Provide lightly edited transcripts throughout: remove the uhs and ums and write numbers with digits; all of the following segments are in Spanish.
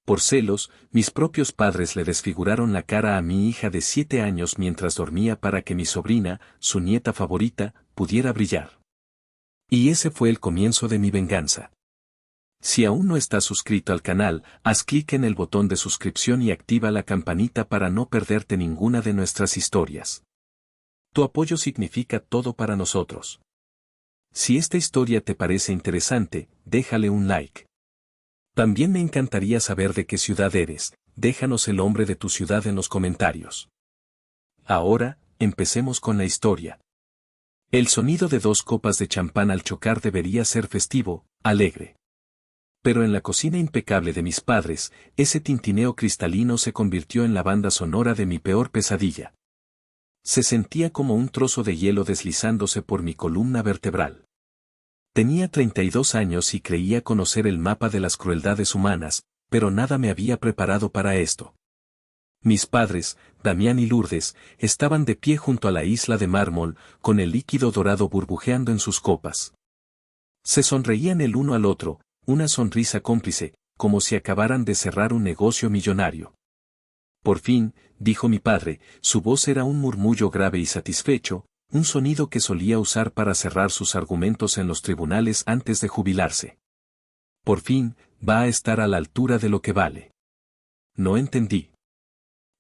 Por celos, mis propios padres le desfiguraron la cara a mi hija de 7 años mientras dormía para que mi sobrina, su nieta favorita, pudiera brillar. Y ese fue el comienzo de mi venganza. Si aún no estás suscrito al canal, haz clic en el botón de suscripción y activa la campanita para no perderte ninguna de nuestras historias. Tu apoyo significa todo para nosotros. Si esta historia te parece interesante, déjale un like. También me encantaría saber de qué ciudad eres, déjanos el nombre de tu ciudad en los comentarios. Ahora, empecemos con la historia. El sonido de 2 copas de champán al chocar debería ser festivo, alegre. Pero en la cocina impecable de mis padres, ese tintineo cristalino se convirtió en la banda sonora de mi peor pesadilla. Se sentía como un trozo de hielo deslizándose por mi columna vertebral. Tenía 32 años y creía conocer el mapa de las crueldades humanas, pero nada me había preparado para esto. Mis padres, Damián y Lourdes, estaban de pie junto a la isla de mármol, con el líquido dorado burbujeando en sus copas. Se sonreían el uno al otro, una sonrisa cómplice, como si acabaran de cerrar un negocio millonario. Por fin, dijo mi padre, su voz era un murmullo grave y satisfecho, un sonido que solía usar para cerrar sus argumentos en los tribunales antes de jubilarse. Por fin, va a estar a la altura de lo que vale. No entendí.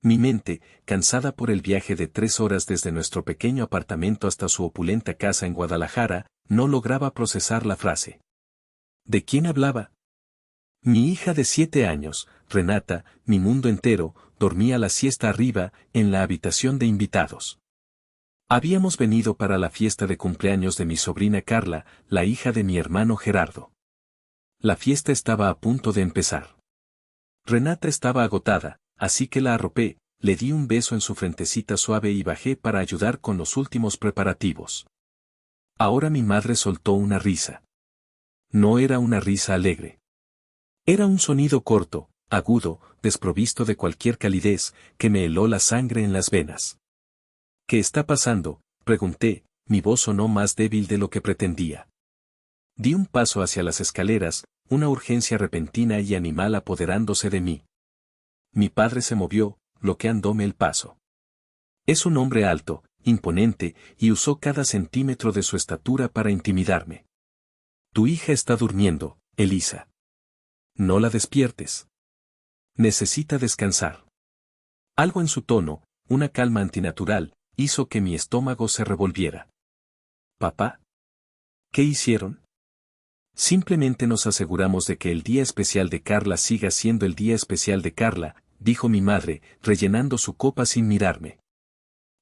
Mi mente, cansada por el viaje de 3 horas desde nuestro pequeño apartamento hasta su opulenta casa en Guadalajara, no lograba procesar la frase. ¿De quién hablaba? Mi hija de 7 años, Renata, mi mundo entero, dormía la siesta arriba, en la habitación de invitados. Habíamos venido para la fiesta de cumpleaños de mi sobrina Carla, la hija de mi hermano Gerardo. La fiesta estaba a punto de empezar. Renata estaba agotada, así que la arropé, le di un beso en su frentecita suave y bajé para ayudar con los últimos preparativos. Ahora mi madre soltó una risa. No era una risa alegre. Era un sonido corto, agudo, desprovisto de cualquier calidez, que me heló la sangre en las venas. ¿Qué está pasando?, pregunté, mi voz sonó más débil de lo que pretendía. Di un paso hacia las escaleras, una urgencia repentina y animal apoderándose de mí. Mi padre se movió, bloqueándome el paso. Es un hombre alto, imponente, y usó cada centímetro de su estatura para intimidarme. Tu hija está durmiendo, Elisa. No la despiertes. Necesita descansar. Algo en su tono, una calma antinatural, hizo que mi estómago se revolviera. ¿Papá? ¿Qué hicieron? Simplemente nos aseguramos de que el día especial de Carla siga siendo el día especial de Carla, dijo mi madre, rellenando su copa sin mirarme.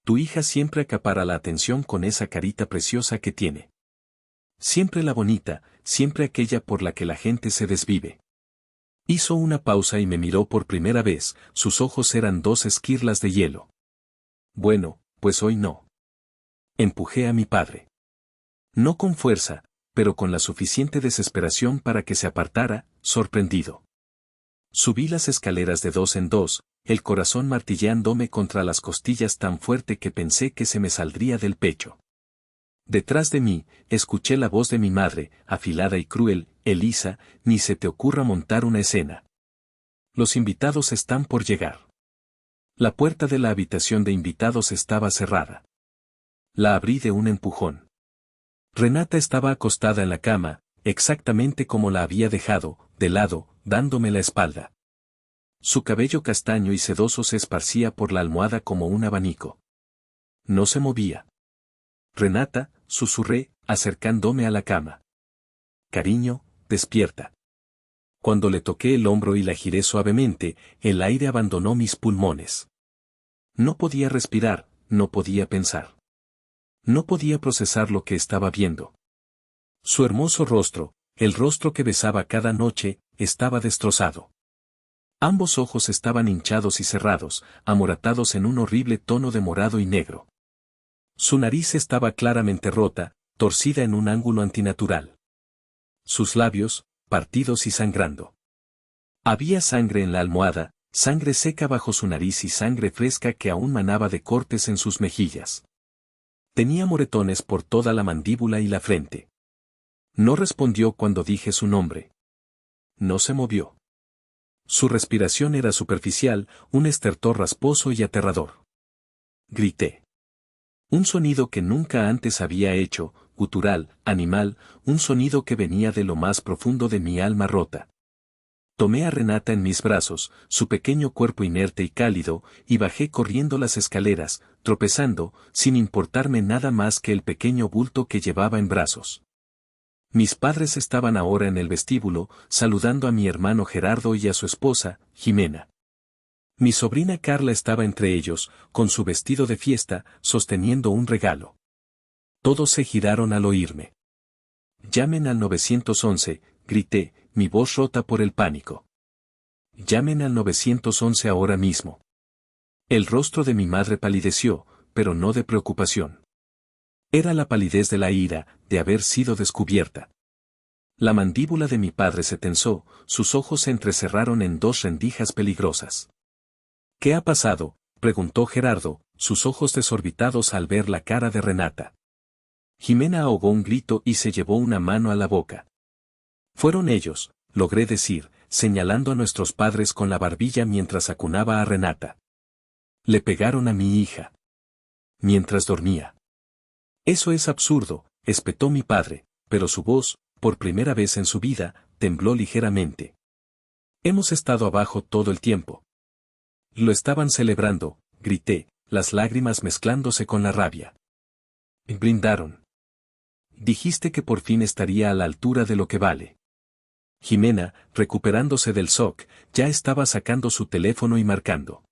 Tu hija siempre acapara la atención con esa carita preciosa que tiene. Siempre la bonita, siempre aquella por la que la gente se desvive. Hizo una pausa y me miró por primera vez, sus ojos eran 2 esquirlas de hielo. Bueno, pues hoy no. Empujé a mi padre. No con fuerza, pero con la suficiente desesperación para que se apartara, sorprendido. Subí las escaleras de 2 en 2, el corazón martilleándome contra las costillas tan fuerte que pensé que se me saldría del pecho. Detrás de mí, escuché la voz de mi madre, afilada y cruel, Elisa, ni se te ocurra montar una escena. Los invitados están por llegar. La puerta de la habitación de invitados estaba cerrada. La abrí de un empujón. Renata estaba acostada en la cama, exactamente como la había dejado, de lado, dándome la espalda. Su cabello castaño y sedoso se esparcía por la almohada como un abanico. No se movía. Renata, susurré, acercándome a la cama. Cariño, despierta. Cuando le toqué el hombro y la giré suavemente, el aire abandonó mis pulmones. No podía respirar, no podía pensar. No podía procesar lo que estaba viendo. Su hermoso rostro, el rostro que besaba cada noche, estaba destrozado. Ambos ojos estaban hinchados y cerrados, amoratados en un horrible tono de morado y negro. Su nariz estaba claramente rota, torcida en un ángulo antinatural. Sus labios, partidos y sangrando. Había sangre en la almohada, sangre seca bajo su nariz y sangre fresca que aún manaba de cortes en sus mejillas. Tenía moretones por toda la mandíbula y la frente. No respondió cuando dije su nombre. No se movió. Su respiración era superficial, un estertor rasposo y aterrador. Grité. Un sonido que nunca antes había hecho, gutural, animal, un sonido que venía de lo más profundo de mi alma rota. Tomé a Renata en mis brazos, su pequeño cuerpo inerte y cálido, y bajé corriendo las escaleras, tropezando, sin importarme nada más que el pequeño bulto que llevaba en brazos. Mis padres estaban ahora en el vestíbulo, saludando a mi hermano Gerardo y a su esposa, Jimena. Mi sobrina Carla estaba entre ellos, con su vestido de fiesta, sosteniendo un regalo. Todos se giraron al oírme. «Llamen al 911», grité, mi voz rota por el pánico. «Llamen al 911 ahora mismo». El rostro de mi madre palideció, pero no de preocupación. Era la palidez de la ira, de haber sido descubierta. La mandíbula de mi padre se tensó, sus ojos se entrecerraron en dos rendijas peligrosas. «¿Qué ha pasado?», preguntó Gerardo, sus ojos desorbitados al ver la cara de Renata. Jimena ahogó un grito y se llevó una mano a la boca. «Fueron ellos», logré decir, señalando a nuestros padres con la barbilla mientras acunaba a Renata. «Le pegaron a mi hija. Mientras dormía». «Eso es absurdo», espetó mi padre, pero su voz, por primera vez en su vida, tembló ligeramente. «Hemos estado abajo todo el tiempo». «Lo estaban celebrando», grité, las lágrimas mezclándose con la rabia. «Brindaron. Dijiste que por fin estaría a la altura de lo que vale». Jimena, recuperándose del shock, ya estaba sacando su teléfono y marcando.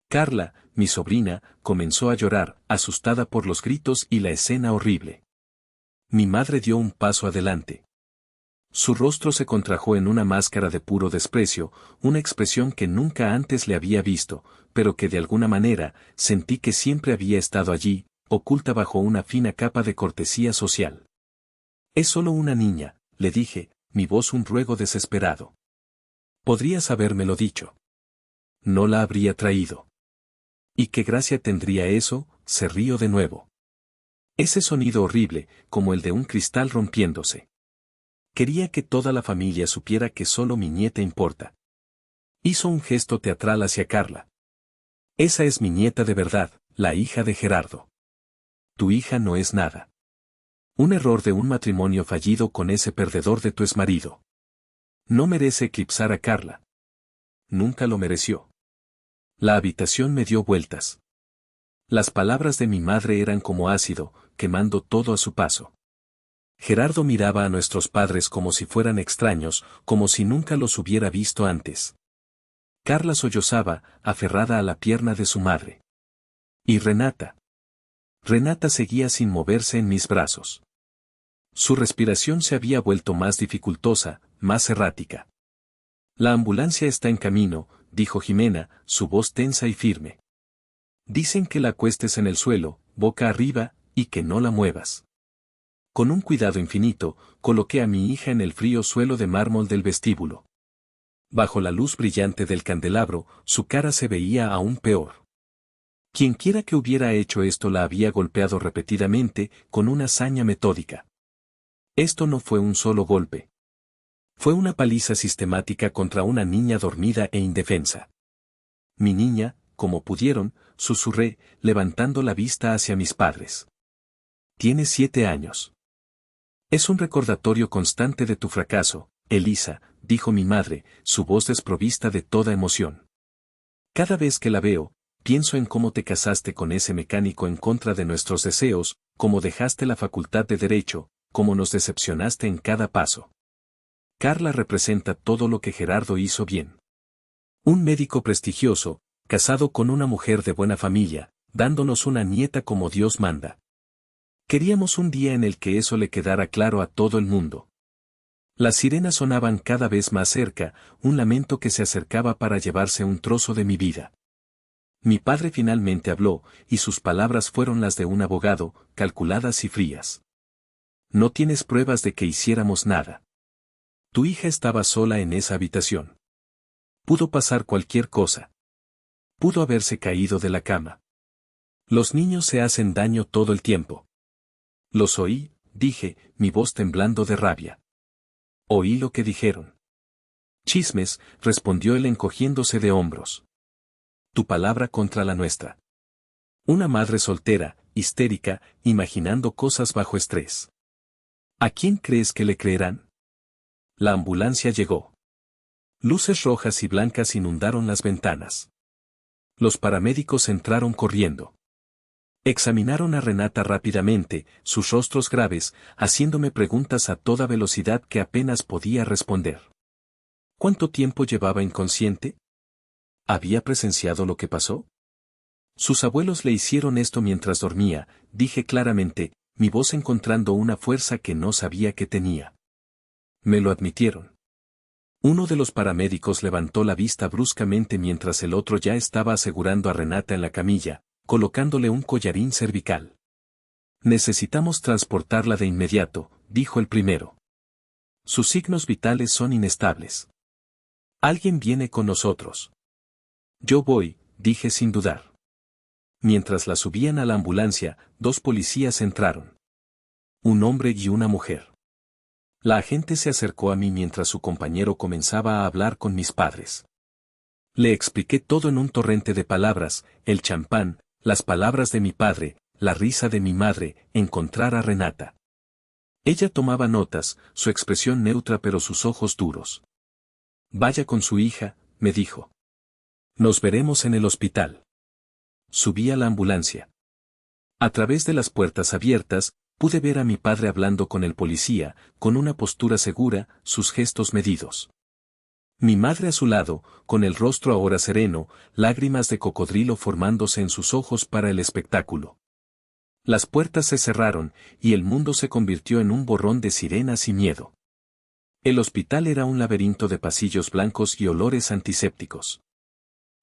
Carla, mi sobrina, comenzó a llorar, asustada por los gritos y la escena horrible. Mi madre dio un paso adelante. Su rostro se contrajo en una máscara de puro desprecio, una expresión que nunca antes le había visto, pero que de alguna manera, sentí que siempre había estado allí, oculta bajo una fina capa de cortesía social. «Es solo una niña», le dije, mi voz un ruego desesperado. «Podrías habérmelo dicho. No la habría traído». «¿Y qué gracia tendría eso?», se rió de nuevo. Ese sonido horrible, como el de un cristal rompiéndose. Quería que toda la familia supiera que solo mi nieta importa. Hizo un gesto teatral hacia Carla. «Esa es mi nieta de verdad, la hija de Gerardo. Tu hija no es nada. Un error de un matrimonio fallido con ese perdedor de tu exmarido. No merece eclipsar a Carla. Nunca lo mereció». La habitación me dio vueltas. Las palabras de mi madre eran como ácido, quemando todo a su paso. Gerardo miraba a nuestros padres como si fueran extraños, como si nunca los hubiera visto antes. Carla sollozaba, aferrada a la pierna de su madre. ¿Y Renata? Renata seguía sin moverse en mis brazos. Su respiración se había vuelto más dificultosa, más errática. «La ambulancia está en camino», dijo Jimena, su voz tensa y firme. «Dicen que la acuestes en el suelo, boca arriba, y que no la muevas». Con un cuidado infinito, coloqué a mi hija en el frío suelo de mármol del vestíbulo. Bajo la luz brillante del candelabro, su cara se veía aún peor. Quienquiera que hubiera hecho esto la había golpeado repetidamente, con una saña metódica. Esto no fue un solo golpe. Fue una paliza sistemática contra una niña dormida e indefensa. «Mi niña», como pudieron, susurré, levantando la vista hacia mis padres. «Tiene 7 años. Es un recordatorio constante de tu fracaso, Elisa», dijo mi madre, su voz desprovista de toda emoción. «Cada vez que la veo, pienso en cómo te casaste con ese mecánico en contra de nuestros deseos, cómo dejaste la facultad de derecho, cómo nos decepcionaste en cada paso. Carla representa todo lo que Gerardo hizo bien. Un médico prestigioso, casado con una mujer de buena familia, dándonos una nieta como Dios manda. Queríamos un día en el que eso le quedara claro a todo el mundo». Las sirenas sonaban cada vez más cerca, un lamento que se acercaba para llevarse un trozo de mi vida. Mi padre finalmente habló, y sus palabras fueron las de un abogado, calculadas y frías. «No tienes pruebas de que hiciéramos nada. Tu hija estaba sola en esa habitación. Pudo pasar cualquier cosa. Pudo haberse caído de la cama. Los niños se hacen daño todo el tiempo». «Los oí», dije, mi voz temblando de rabia. «Oí lo que dijeron. Chismes, respondió él encogiéndose de hombros. Tu palabra contra la nuestra. Una madre soltera, histérica, imaginando cosas bajo estrés. ¿A quién crees que le creerán? La ambulancia llegó. Luces rojas y blancas inundaron las ventanas. Los paramédicos entraron corriendo. Examinaron a Renata rápidamente, sus rostros graves, haciéndome preguntas a toda velocidad que apenas podía responder. ¿Cuánto tiempo llevaba inconsciente? ¿Había presenciado lo que pasó? Sus abuelos le hicieron esto mientras dormía, dije claramente, mi voz encontrando una fuerza que no sabía que tenía. Me lo admitieron. Uno de los paramédicos levantó la vista bruscamente mientras el otro ya estaba asegurando a Renata en la camilla, colocándole un collarín cervical. Necesitamos transportarla de inmediato, dijo el primero. Sus signos vitales son inestables. Alguien viene con nosotros. Yo voy, dije sin dudar. Mientras la subían a la ambulancia, 2 policías entraron. Un hombre y una mujer. La agente se acercó a mí mientras su compañero comenzaba a hablar con mis padres. Le expliqué todo en un torrente de palabras, el champán, las palabras de mi padre, la risa de mi madre, encontrar a Renata. Ella tomaba notas, su expresión neutra pero sus ojos duros. Vaya con su hija, me dijo. Nos veremos en el hospital. Subí a la ambulancia. A través de las puertas abiertas, pude ver a mi padre hablando con el policía, con una postura segura, sus gestos medidos. Mi madre a su lado, con el rostro ahora sereno, lágrimas de cocodrilo formándose en sus ojos para el espectáculo. Las puertas se cerraron, y el mundo se convirtió en un borrón de sirenas y miedo. El hospital era un laberinto de pasillos blancos y olores antisépticos.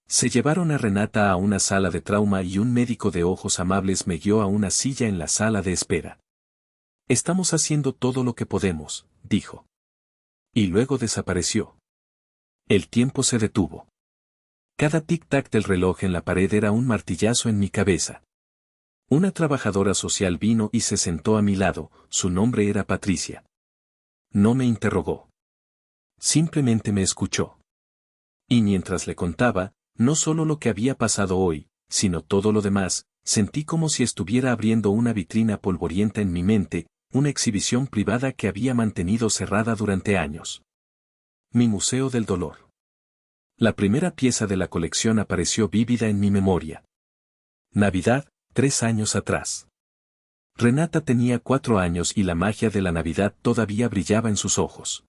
Se llevaron a Renata a una sala de trauma y un médico de ojos amables me guió a una silla en la sala de espera. Estamos haciendo todo lo que podemos, dijo. Y luego desapareció. El tiempo se detuvo. Cada tic-tac del reloj en la pared era un martillazo en mi cabeza. Una trabajadora social vino y se sentó a mi lado, su nombre era Patricia. No me interrogó. Simplemente me escuchó. Y mientras le contaba, no solo lo que había pasado hoy, sino todo lo demás, sentí como si estuviera abriendo una vitrina polvorienta en mi mente, una exhibición privada que había mantenido cerrada durante años. Mi Museo del Dolor. La primera pieza de la colección apareció vívida en mi memoria. Navidad, 3 años atrás. Renata tenía 4 años y la magia de la Navidad todavía brillaba en sus ojos.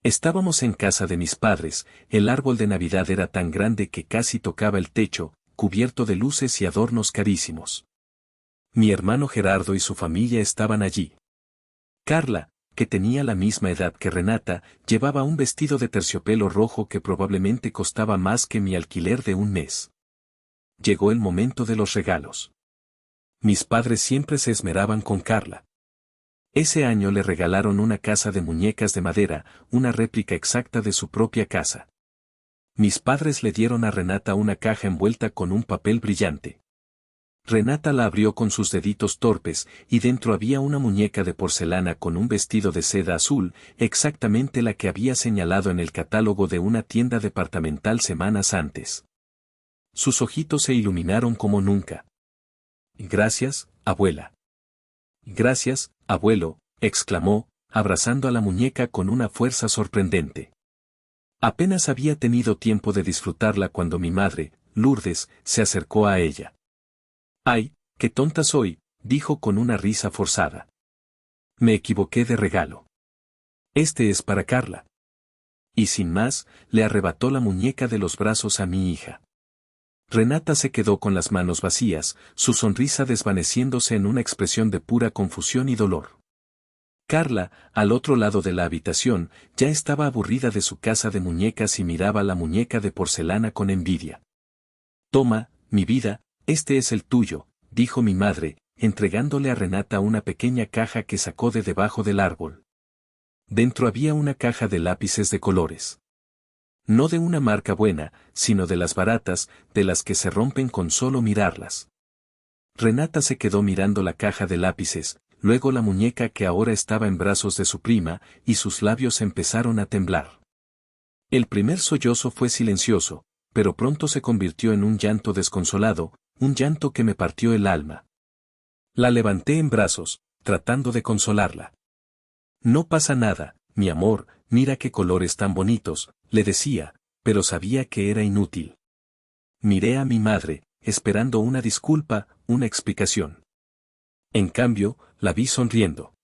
Estábamos en casa de mis padres, el árbol de Navidad era tan grande que casi tocaba el techo, cubierto de luces y adornos carísimos. Mi hermano Gerardo y su familia estaban allí. Carla, que tenía la misma edad que Renata, llevaba un vestido de terciopelo rojo que probablemente costaba más que mi alquiler de un mes. Llegó el momento de los regalos. Mis padres siempre se esmeraban con Carla. Ese año le regalaron una casa de muñecas de madera, una réplica exacta de su propia casa. Mis padres le dieron a Renata una caja envuelta con un papel brillante. Renata la abrió con sus deditos torpes, y dentro había una muñeca de porcelana con un vestido de seda azul, exactamente la que había señalado en el catálogo de una tienda departamental semanas antes. Sus ojitos se iluminaron como nunca. Gracias, abuela. Gracias, abuelo, exclamó, abrazando a la muñeca con una fuerza sorprendente. Apenas había tenido tiempo de disfrutarla cuando mi madre, Lourdes, se acercó a ella. ¡Ay, qué tonta soy!, dijo con una risa forzada. Me equivoqué de regalo. Este es para Carla. Y sin más, le arrebató la muñeca de los brazos a mi hija. Renata se quedó con las manos vacías, su sonrisa desvaneciéndose en una expresión de pura confusión y dolor. Carla, al otro lado de la habitación, ya estaba aburrida de su casa de muñecas y miraba la muñeca de porcelana con envidia. Toma, mi vida, este es el tuyo, dijo mi madre, entregándole a Renata una pequeña caja que sacó de debajo del árbol. Dentro había una caja de lápices de colores. No de una marca buena, sino de las baratas, de las que se rompen con solo mirarlas. Renata se quedó mirando la caja de lápices, luego la muñeca que ahora estaba en brazos de su prima, y sus labios empezaron a temblar. El primer sollozo fue silencioso, pero pronto se convirtió en un llanto desconsolado, un llanto que me partió el alma. La levanté en brazos, tratando de consolarla. No pasa nada, mi amor, mira qué colores tan bonitos, le decía, pero sabía que era inútil. Miré a mi madre, esperando una disculpa, una explicación. En cambio, la vi sonriendo.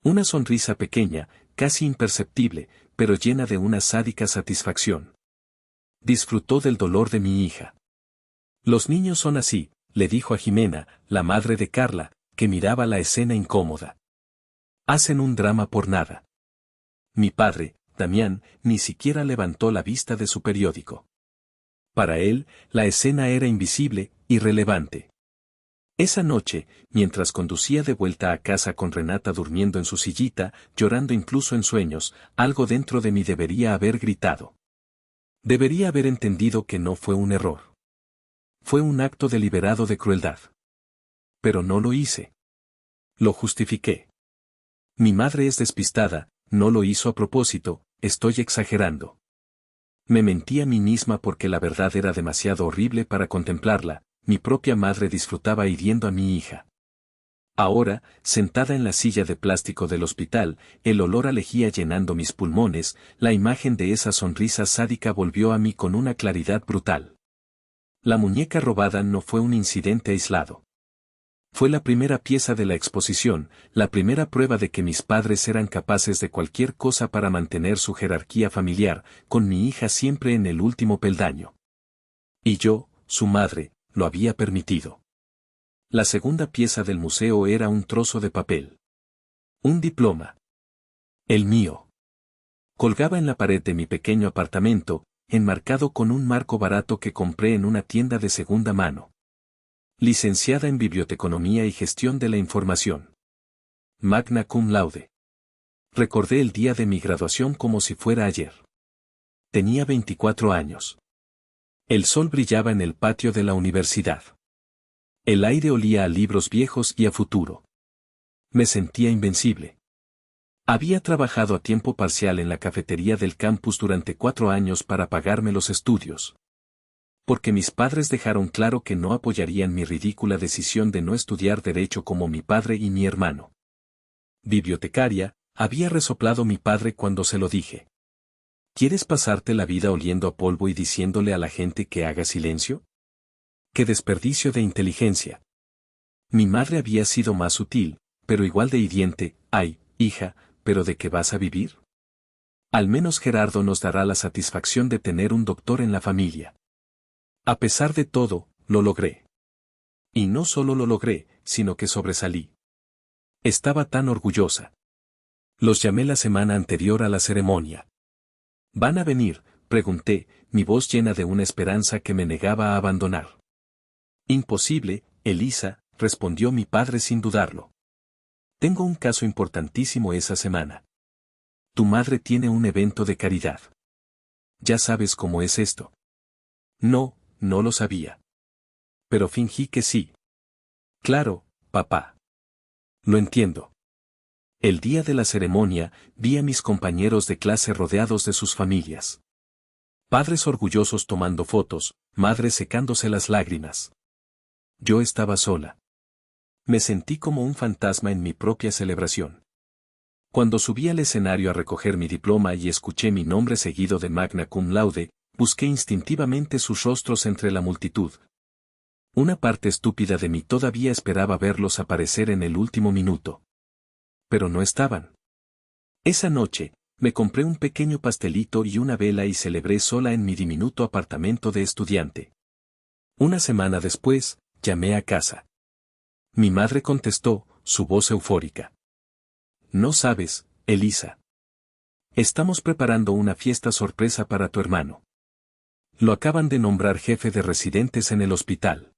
Una sonrisa pequeña, casi imperceptible, pero llena de una sádica satisfacción. Disfrutó del dolor de mi hija. Los niños son así, le dijo a Jimena, la madre de Carla, que miraba la escena incómoda. Hacen un drama por nada. Mi padre, Damián, ni siquiera levantó la vista de su periódico. Para él, la escena era invisible, irrelevante. Esa noche, mientras conducía de vuelta a casa con Renata durmiendo en su sillita, llorando incluso en sueños, algo dentro de mí debería haber gritado. Debería haber entendido que no fue un error. Fue un acto deliberado de crueldad. Pero no lo hice. Lo justifiqué. Mi madre es despistada, no lo hizo a propósito, estoy exagerando. Me mentí a mí misma porque la verdad era demasiado horrible para contemplarla, mi propia madre disfrutaba hiriendo a mi hija. Ahora, sentada en la silla de plástico del hospital, el olor a lejía llenando mis pulmones, la imagen de esa sonrisa sádica volvió a mí con una claridad brutal. La muñeca robada no fue un incidente aislado. Fue la primera pieza de la exposición, la primera prueba de que mis padres eran capaces de cualquier cosa para mantener su jerarquía familiar, con mi hija siempre en el último peldaño. Y yo, su madre, lo había permitido. La segunda pieza del museo era un trozo de papel. Un diploma. El mío. Colgaba en la pared de mi pequeño apartamento, enmarcado con un marco barato que compré en una tienda de segunda mano. Licenciada en Biblioteconomía y Gestión de la Información. Magna cum laude. Recordé el día de mi graduación como si fuera ayer. Tenía 24 años. El sol brillaba en el patio de la universidad. El aire olía a libros viejos y a futuro. Me sentía invencible. Había trabajado a tiempo parcial en la cafetería del campus durante 4 años para pagarme los estudios. Porque mis padres dejaron claro que no apoyarían mi ridícula decisión de no estudiar derecho como mi padre y mi hermano. Bibliotecaria, había resoplado mi padre cuando se lo dije. ¿Quieres pasarte la vida oliendo a polvo y diciéndole a la gente que haga silencio? ¡Qué desperdicio de inteligencia! Mi madre había sido más sutil, pero igual de hiriente. Ay, hija, ¿pero de qué vas a vivir? Al menos Gerardo nos dará la satisfacción de tener un doctor en la familia. A pesar de todo, lo logré. Y no solo lo logré, sino que sobresalí. Estaba tan orgullosa. Los llamé la semana anterior a la ceremonia. ¿Van a venir?, pregunté, mi voz llena de una esperanza que me negaba a abandonar. Imposible, Elisa, respondió mi padre sin dudarlo. Tengo un caso importantísimo esa semana. Tu madre tiene un evento de caridad. ¿Ya sabes cómo es esto? No, no lo sabía. Pero fingí que sí. Claro, papá. Lo entiendo. El día de la ceremonia, vi a mis compañeros de clase rodeados de sus familias. Padres orgullosos tomando fotos, madres secándose las lágrimas. Yo estaba sola. Me sentí como un fantasma en mi propia celebración. Cuando subí al escenario a recoger mi diploma y escuché mi nombre seguido de magna cum laude, busqué instintivamente sus rostros entre la multitud. Una parte estúpida de mí todavía esperaba verlos aparecer en el último minuto. Pero no estaban. Esa noche, me compré un pequeño pastelito y una vela y celebré sola en mi diminuto apartamento de estudiante. Una semana después, llamé a casa. Mi madre contestó, su voz eufórica. No sabes, Elisa. Estamos preparando una fiesta sorpresa para tu hermano. Lo acaban de nombrar jefe de residentes en el hospital.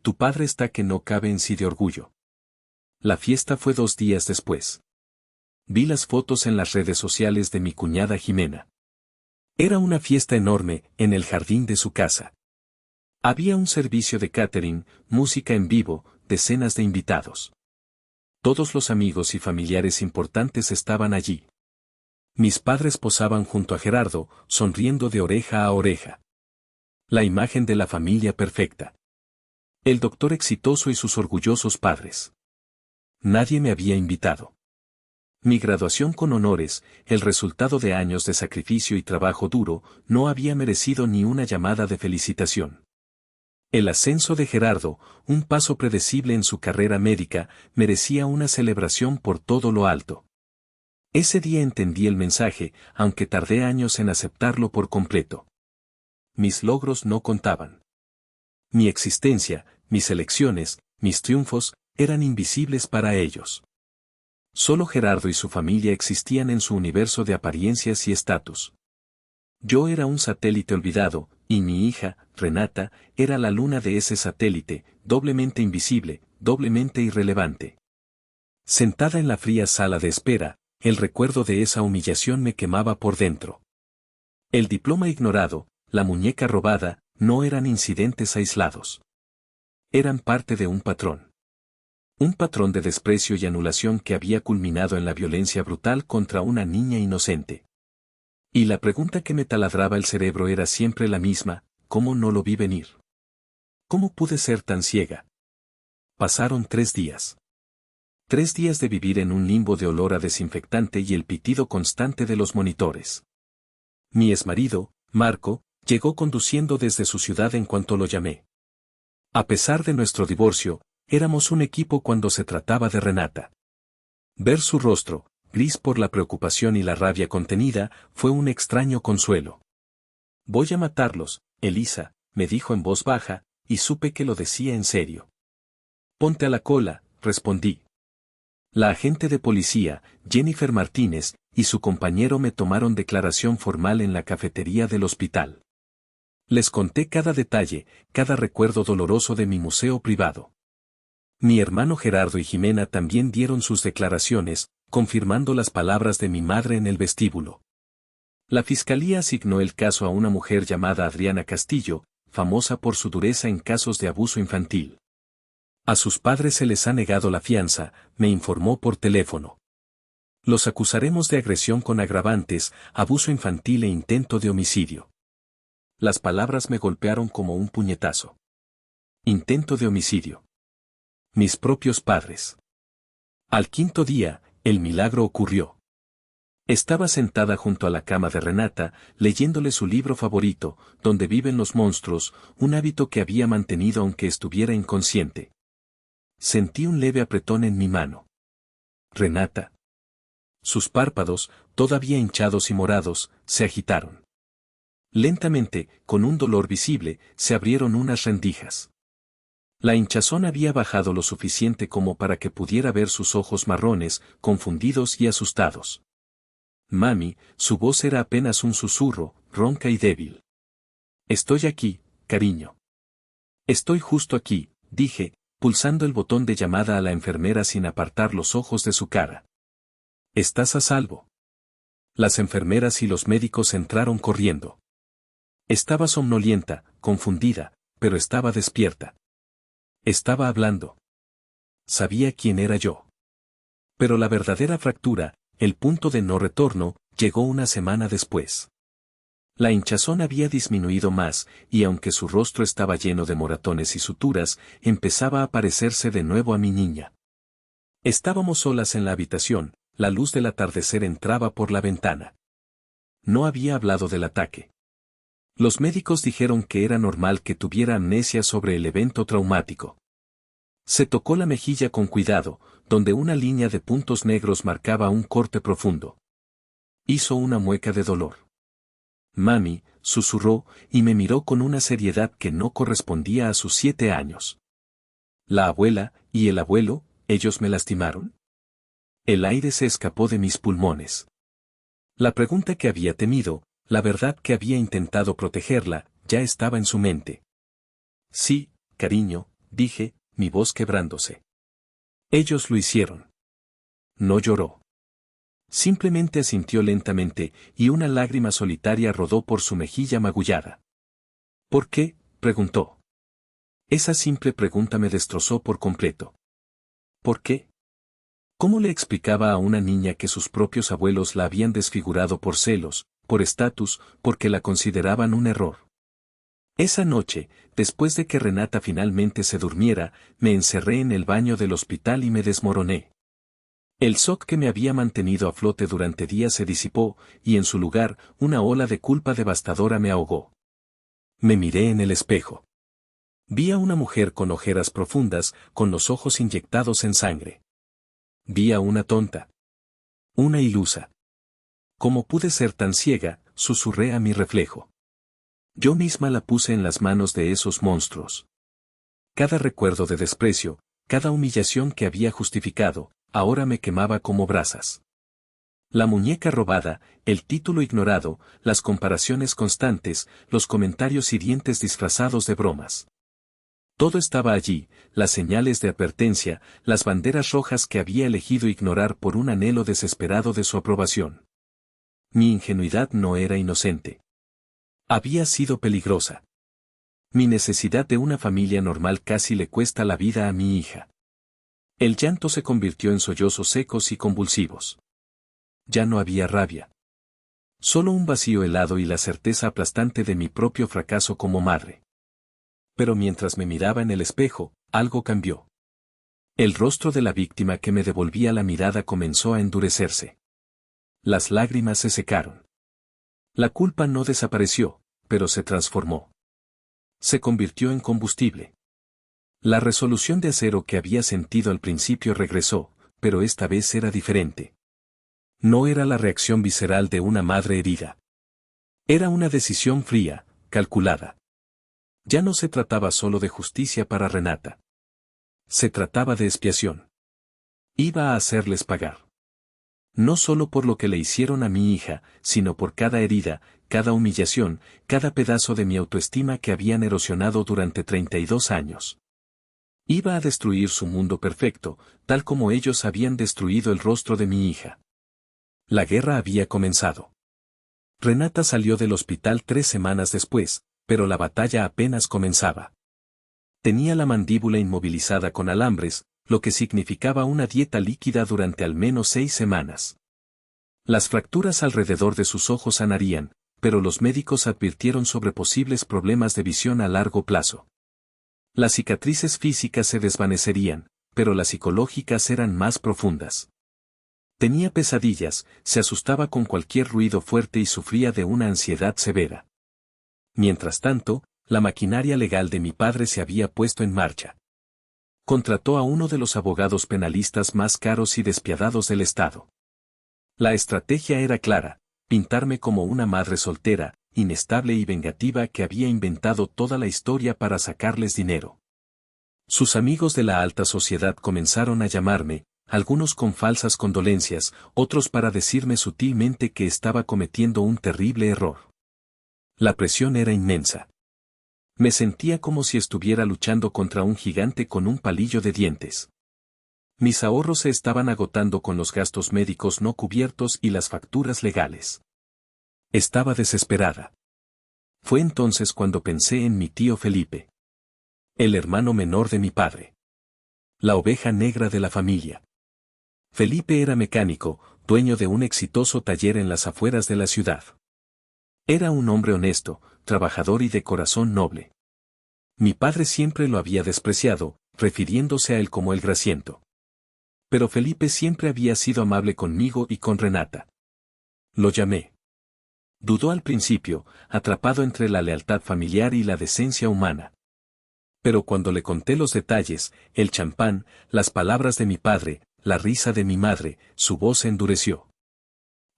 Tu padre está que no cabe en sí de orgullo. La fiesta fue 2 días después. Vi las fotos en las redes sociales de mi cuñada Jimena. Era una fiesta enorme, en el jardín de su casa. Había un servicio de catering, música en vivo, decenas de invitados. Todos los amigos y familiares importantes estaban allí. Mis padres posaban junto a Gerardo, sonriendo de oreja a oreja. La imagen de la familia perfecta. El doctor exitoso y sus orgullosos padres. Nadie me había invitado. Mi graduación con honores, el resultado de años de sacrificio y trabajo duro, no había merecido ni una llamada de felicitación. El ascenso de Gerardo, un paso predecible en su carrera médica, merecía una celebración por todo lo alto. Ese día entendí el mensaje, aunque tardé años en aceptarlo por completo. Mis logros no contaban. Mi existencia, mis elecciones, mis triunfos, eran invisibles para ellos. Solo Gerardo y su familia existían en su universo de apariencias y estatus. Yo era un satélite olvidado, y mi hija, Renata, era la luna de ese satélite, doblemente invisible, doblemente irrelevante. Sentada en la fría sala de espera, el recuerdo de esa humillación me quemaba por dentro. El diploma ignorado, la muñeca robada, no eran incidentes aislados. Eran parte de un patrón. Un patrón de desprecio y anulación que había culminado en la violencia brutal contra una niña inocente. Y la pregunta que me taladraba el cerebro era siempre la misma: ¿cómo no lo vi venir? ¿Cómo pude ser tan ciega? Pasaron 3 días. 3 días de vivir en un limbo de olor a desinfectante y el pitido constante de los monitores. Mi exmarido, Marco, llegó conduciendo desde su ciudad en cuanto lo llamé. A pesar de nuestro divorcio, éramos un equipo cuando se trataba de Renata. Ver su rostro, gris por la preocupación y la rabia contenida, fue un extraño consuelo. Voy a matarlos, Elisa, me dijo en voz baja, y supe que lo decía en serio. Ponte a la cola, respondí. La agente de policía, Jennifer Martínez, y su compañero me tomaron declaración formal en la cafetería del hospital. Les conté cada detalle, cada recuerdo doloroso de mi museo privado. Mi hermano Gerardo y Jimena también dieron sus declaraciones, confirmando las palabras de mi madre en el vestíbulo. La fiscalía asignó el caso a una mujer llamada Adriana Castillo, famosa por su dureza en casos de abuso infantil. A sus padres se les ha negado la fianza, me informó por teléfono. Los acusaremos de agresión con agravantes, abuso infantil e intento de homicidio. Las palabras me golpearon como un puñetazo. Intento de homicidio. Mis propios padres. Al 5.º día, el milagro ocurrió. Estaba sentada junto a la cama de Renata, leyéndole su libro favorito, Donde viven los monstruos, un hábito que había mantenido aunque estuviera inconsciente. Sentí un leve apretón en mi mano. Renata. Sus párpados, todavía hinchados y morados, se agitaron. Lentamente, con un dolor visible, se abrieron unas rendijas. La hinchazón había bajado lo suficiente como para que pudiera ver sus ojos marrones, confundidos y asustados. Mami, su voz era apenas un susurro, ronca y débil. Estoy aquí, cariño. Estoy justo aquí, dije, pulsando el botón de llamada a la enfermera sin apartar los ojos de su cara. Estás a salvo. Las enfermeras y los médicos entraron corriendo. Estaba somnolienta, confundida, pero estaba despierta. Estaba hablando. Sabía quién era yo. Pero la verdadera fractura, el punto de no retorno, llegó una semana después. La hinchazón había disminuido más, y aunque su rostro estaba lleno de moratones y suturas, empezaba a parecerse de nuevo a mi niña. Estábamos solas en la habitación, la luz del atardecer entraba por la ventana. No había hablado del ataque. Los médicos dijeron que era normal que tuviera amnesia sobre el evento traumático. Se tocó la mejilla con cuidado, donde una línea de puntos negros marcaba un corte profundo. Hizo una mueca de dolor. Mami, susurró, y me miró con una seriedad que no correspondía a sus 7 años. La abuela, y el abuelo, ¿ellos me lastimaron? El aire se escapó de mis pulmones. La pregunta que había temido, la verdad que había intentado protegerla, ya estaba en su mente. Sí, cariño, dije, mi voz quebrándose. Ellos lo hicieron. No lloró. Simplemente asintió lentamente, y una lágrima solitaria rodó por su mejilla magullada. ¿Por qué?, preguntó. Esa simple pregunta me destrozó por completo. ¿Por qué? ¿Cómo le explicaba a una niña que sus propios abuelos la habían desfigurado por celos, por estatus, porque la consideraban un error? Esa noche, después de que Renata finalmente se durmiera, me encerré en el baño del hospital y me desmoroné. El shock que me había mantenido a flote durante días se disipó, y en su lugar, una ola de culpa devastadora me ahogó. Me miré en el espejo. Vi a una mujer con ojeras profundas, con los ojos inyectados en sangre. Vi a una tonta. Una ilusa. ¿Cómo pude ser tan ciega?, susurré a mi reflejo. Yo misma la puse en las manos de esos monstruos. Cada recuerdo de desprecio, cada humillación que había justificado, ahora me quemaba como brasas. La muñeca robada, el título ignorado, las comparaciones constantes, los comentarios hirientes disfrazados de bromas. Todo estaba allí, las señales de advertencia, las banderas rojas que había elegido ignorar por un anhelo desesperado de su aprobación. Mi ingenuidad no era inocente. Había sido peligrosa. Mi necesidad de una familia normal casi le cuesta la vida a mi hija. El llanto se convirtió en sollozos secos y convulsivos. Ya no había rabia. Solo un vacío helado y la certeza aplastante de mi propio fracaso como madre. Pero mientras me miraba en el espejo, algo cambió. El rostro de la víctima que me devolvía la mirada comenzó a endurecerse. Las lágrimas se secaron. La culpa no desapareció, pero se transformó. Se convirtió en combustible. La resolución de acero que había sentido al principio regresó, pero esta vez era diferente. No era la reacción visceral de una madre herida. Era una decisión fría, calculada. Ya no se trataba solo de justicia para Renata. Se trataba de expiación. Iba a hacerles pagar. No solo por lo que le hicieron a mi hija, sino por cada herida, cada humillación, cada pedazo de mi autoestima que habían erosionado durante 32 años. Iba a destruir su mundo perfecto, tal como ellos habían destruido el rostro de mi hija. La guerra había comenzado. Renata salió del hospital 3 semanas después, pero la batalla apenas comenzaba. Tenía la mandíbula inmovilizada con alambres, lo que significaba una dieta líquida durante al menos 6 semanas. Las fracturas alrededor de sus ojos sanarían, pero los médicos advirtieron sobre posibles problemas de visión a largo plazo. Las cicatrices físicas se desvanecerían, pero las psicológicas eran más profundas. Tenía pesadillas, se asustaba con cualquier ruido fuerte y sufría de una ansiedad severa. Mientras tanto, la maquinaria legal de mi padre se había puesto en marcha. Contrató a uno de los abogados penalistas más caros y despiadados del Estado. La estrategia era clara, pintarme como una madre soltera, inestable y vengativa que había inventado toda la historia para sacarles dinero. Sus amigos de la alta sociedad comenzaron a llamarme, algunos con falsas condolencias, otros para decirme sutilmente que estaba cometiendo un terrible error. La presión era inmensa. Me sentía como si estuviera luchando contra un gigante con un palillo de dientes. Mis ahorros se estaban agotando con los gastos médicos no cubiertos y las facturas legales. Estaba desesperada. Fue entonces cuando pensé en mi tío Felipe. El hermano menor de mi padre. La oveja negra de la familia. Felipe era mecánico, dueño de un exitoso taller en las afueras de la ciudad. Era un hombre honesto, trabajador y de corazón noble. Mi padre siempre lo había despreciado, refiriéndose a él como el grasiento. Pero Felipe siempre había sido amable conmigo y con Renata. Lo llamé. Dudó al principio, atrapado entre la lealtad familiar y la decencia humana. Pero cuando le conté los detalles, el champán, las palabras de mi padre, la risa de mi madre, su voz se endureció.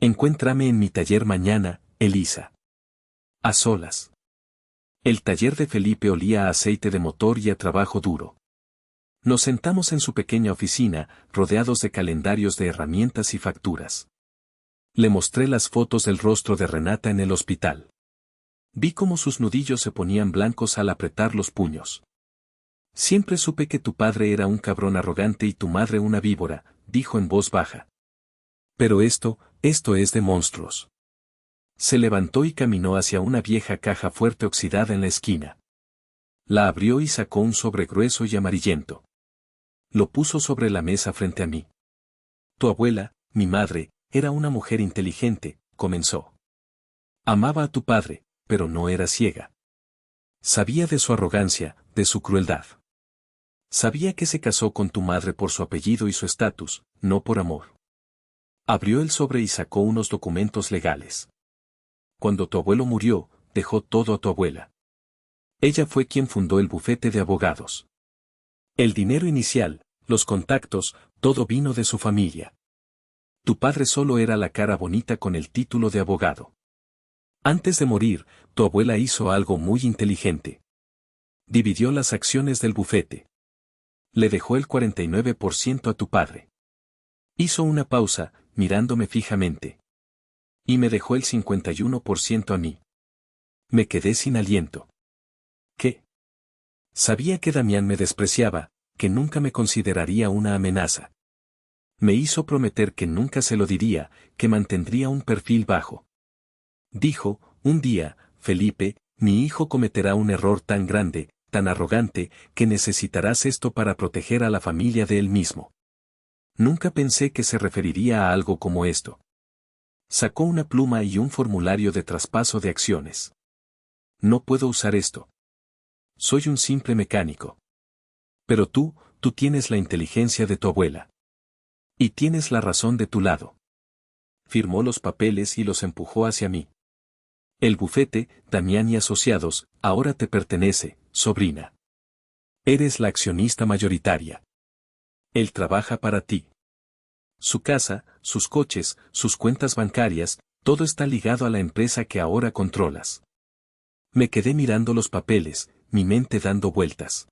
Encuéntrame en mi taller mañana, Elisa. A solas. El taller de Felipe olía a aceite de motor y a trabajo duro. Nos sentamos en su pequeña oficina, rodeados de calendarios de herramientas y facturas. Le mostré las fotos del rostro de Renata en el hospital. Vi cómo sus nudillos se ponían blancos al apretar los puños. Siempre supe que tu padre era un cabrón arrogante y tu madre una víbora, dijo en voz baja. Pero esto es de monstruos. Se levantó y caminó hacia una vieja caja fuerte oxidada en la esquina. La abrió y sacó un sobre grueso y amarillento. Lo puso sobre la mesa frente a mí. Tu abuela, mi madre, era una mujer inteligente, comenzó. Amaba a tu padre, pero no era ciega. Sabía de su arrogancia, de su crueldad. Sabía que se casó con tu madre por su apellido y su estatus, no por amor. Abrió el sobre y sacó unos documentos legales. Cuando tu abuelo murió, dejó todo a tu abuela. Ella fue quien fundó el bufete de abogados. El dinero inicial, los contactos, todo vino de su familia. Tu padre solo era la cara bonita con el título de abogado. Antes de morir, tu abuela hizo algo muy inteligente. Dividió las acciones del bufete. Le dejó el 49% a tu padre. Hizo una pausa, mirándome fijamente. Y me dejó el 51% a mí. Me quedé sin aliento. ¿Qué? Sabía que Damián me despreciaba, que nunca me consideraría una amenaza. Me hizo prometer que nunca se lo diría, que mantendría un perfil bajo. Dijo, un día, Felipe, mi hijo cometerá un error tan grande, tan arrogante, que necesitarás esto para proteger a la familia de él mismo. Nunca pensé que se referiría a algo como esto. Sacó una pluma y un formulario de traspaso de acciones. No puedo usar esto. Soy un simple mecánico. Pero tú tienes la inteligencia de tu abuela. Y tienes la razón de tu lado. Firmó los papeles y los empujó hacia mí. El bufete, Damián y Asociados, ahora te pertenece, sobrina. Eres la accionista mayoritaria. Él trabaja para ti. Su casa, sus coches, sus cuentas bancarias, todo está ligado a la empresa que ahora controlas. Me quedé mirando los papeles, mi mente dando vueltas.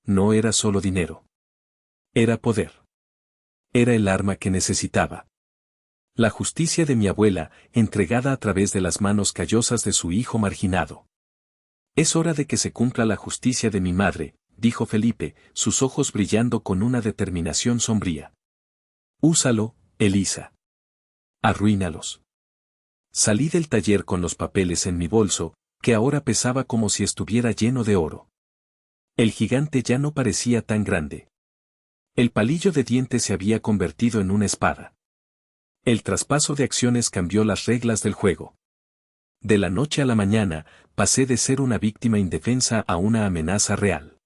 No era solo dinero. Era poder. Era el arma que necesitaba. La justicia de mi abuela, entregada a través de las manos callosas de su hijo marginado. Es hora de que se cumpla la justicia de mi madre, dijo Felipe, sus ojos brillando con una determinación sombría. Úsalo, Elisa. Arruínalos. Salí del taller con los papeles en mi bolso, que ahora pesaba como si estuviera lleno de oro. El gigante ya no parecía tan grande. El palillo de dientes se había convertido en una espada. El traspaso de acciones cambió las reglas del juego. De la noche a la mañana, pasé de ser una víctima indefensa a una amenaza real.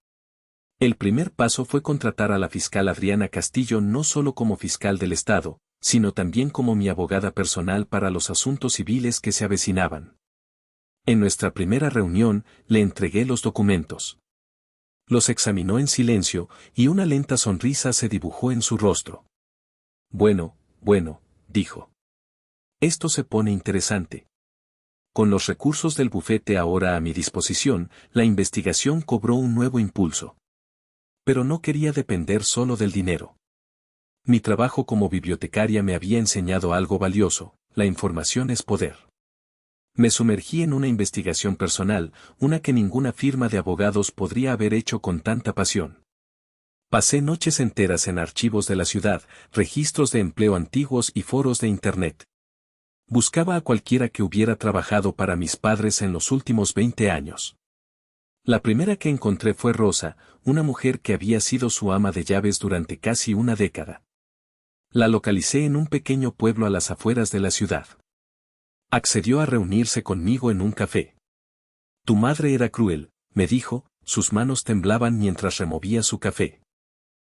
El primer paso fue contratar a la fiscal Adriana Castillo no solo como fiscal del Estado, sino también como mi abogada personal para los asuntos civiles que se avecinaban. En nuestra primera reunión, le entregué los documentos. Los examinó en silencio, y una lenta sonrisa se dibujó en su rostro. Bueno, dijo. Esto se pone interesante. Con los recursos del bufete ahora a mi disposición, la investigación cobró un nuevo impulso. Pero no quería depender solo del dinero. Mi trabajo como bibliotecaria me había enseñado algo valioso: la información es poder. Me sumergí en una investigación personal, una que ninguna firma de abogados podría haber hecho con tanta pasión. Pasé noches enteras en archivos de la ciudad, registros de empleo antiguos y foros de Internet. Buscaba a cualquiera que hubiera trabajado para mis padres en los últimos 20 años. La primera que encontré fue Rosa, una mujer que había sido su ama de llaves durante casi una década. La localicé en un pequeño pueblo a las afueras de la ciudad. Accedió a reunirse conmigo en un café. Tu madre era cruel, me dijo, sus manos temblaban mientras removía su café.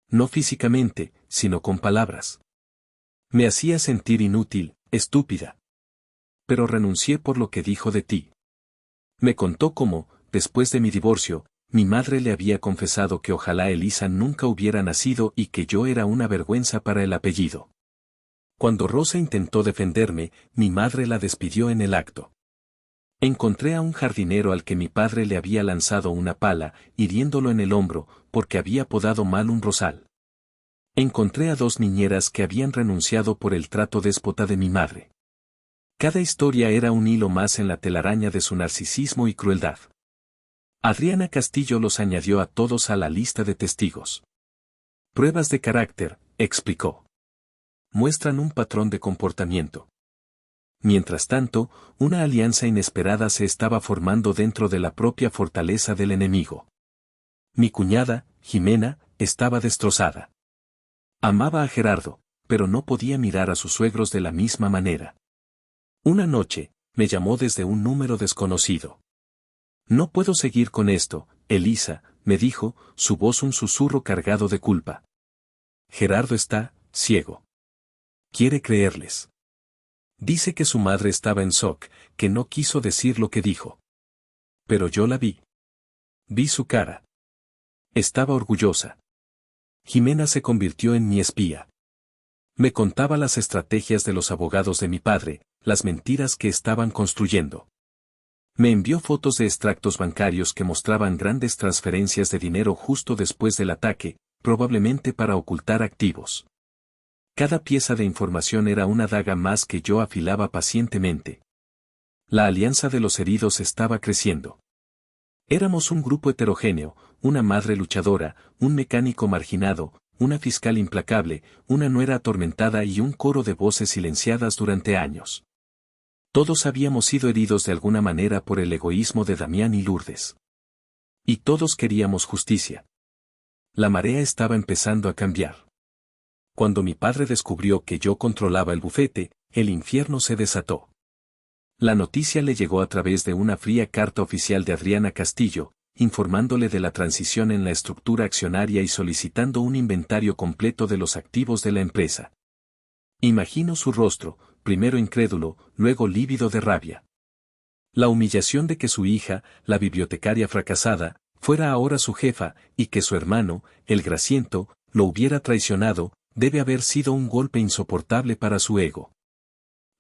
No físicamente, sino con palabras. Me hacía sentir inútil, estúpida. Pero renuncié por lo que dijo de ti. Me contó cómo, después de mi divorcio, mi madre le había confesado que ojalá Elisa nunca hubiera nacido y que yo era una vergüenza para el apellido. Cuando Rosa intentó defenderme, mi madre la despidió en el acto. Encontré a un jardinero al que mi padre le había lanzado una pala, hiriéndolo en el hombro, porque había podado mal un rosal. Encontré a 2 niñeras que habían renunciado por el trato déspota de mi madre. Cada historia era un hilo más en la telaraña de su narcisismo y crueldad. Adriana Castillo los añadió a todos a la lista de testigos. Pruebas de carácter, explicó. Muestran un patrón de comportamiento. Mientras tanto, una alianza inesperada se estaba formando dentro de la propia fortaleza del enemigo. Mi cuñada, Jimena, estaba destrozada. Amaba a Gerardo, pero no podía mirar a sus suegros de la misma manera. Una noche, me llamó desde un número desconocido. No puedo seguir con esto, Elisa, me dijo, su voz un susurro cargado de culpa. Gerardo está ciego. Quiere creerles. Dice que su madre estaba en shock, que no quiso decir lo que dijo. Pero yo la vi. Vi su cara. Estaba orgullosa. Jimena se convirtió en mi espía. Me contaba las estrategias de los abogados de mi padre, las mentiras que estaban construyendo. Me envió fotos de extractos bancarios que mostraban grandes transferencias de dinero justo después del ataque, probablemente para ocultar activos. Cada pieza de información era una daga más que yo afilaba pacientemente. La alianza de los heridos estaba creciendo. Éramos un grupo heterogéneo, una madre luchadora, un mecánico marginado, una fiscal implacable, una nuera atormentada y un coro de voces silenciadas durante años. Todos habíamos sido heridos de alguna manera por el egoísmo de Damián y Lourdes. Y todos queríamos justicia. La marea estaba empezando a cambiar. Cuando mi padre descubrió que yo controlaba el bufete, el infierno se desató. La noticia le llegó a través de una fría carta oficial de Adriana Castillo, informándole de la transición en la estructura accionaria y solicitando un inventario completo de los activos de la empresa. Imagino su rostro, primero incrédulo, luego lívido de rabia. La humillación de que su hija, la bibliotecaria fracasada, fuera ahora su jefa, y que su hermano, el grasiento, lo hubiera traicionado, debe haber sido un golpe insoportable para su ego.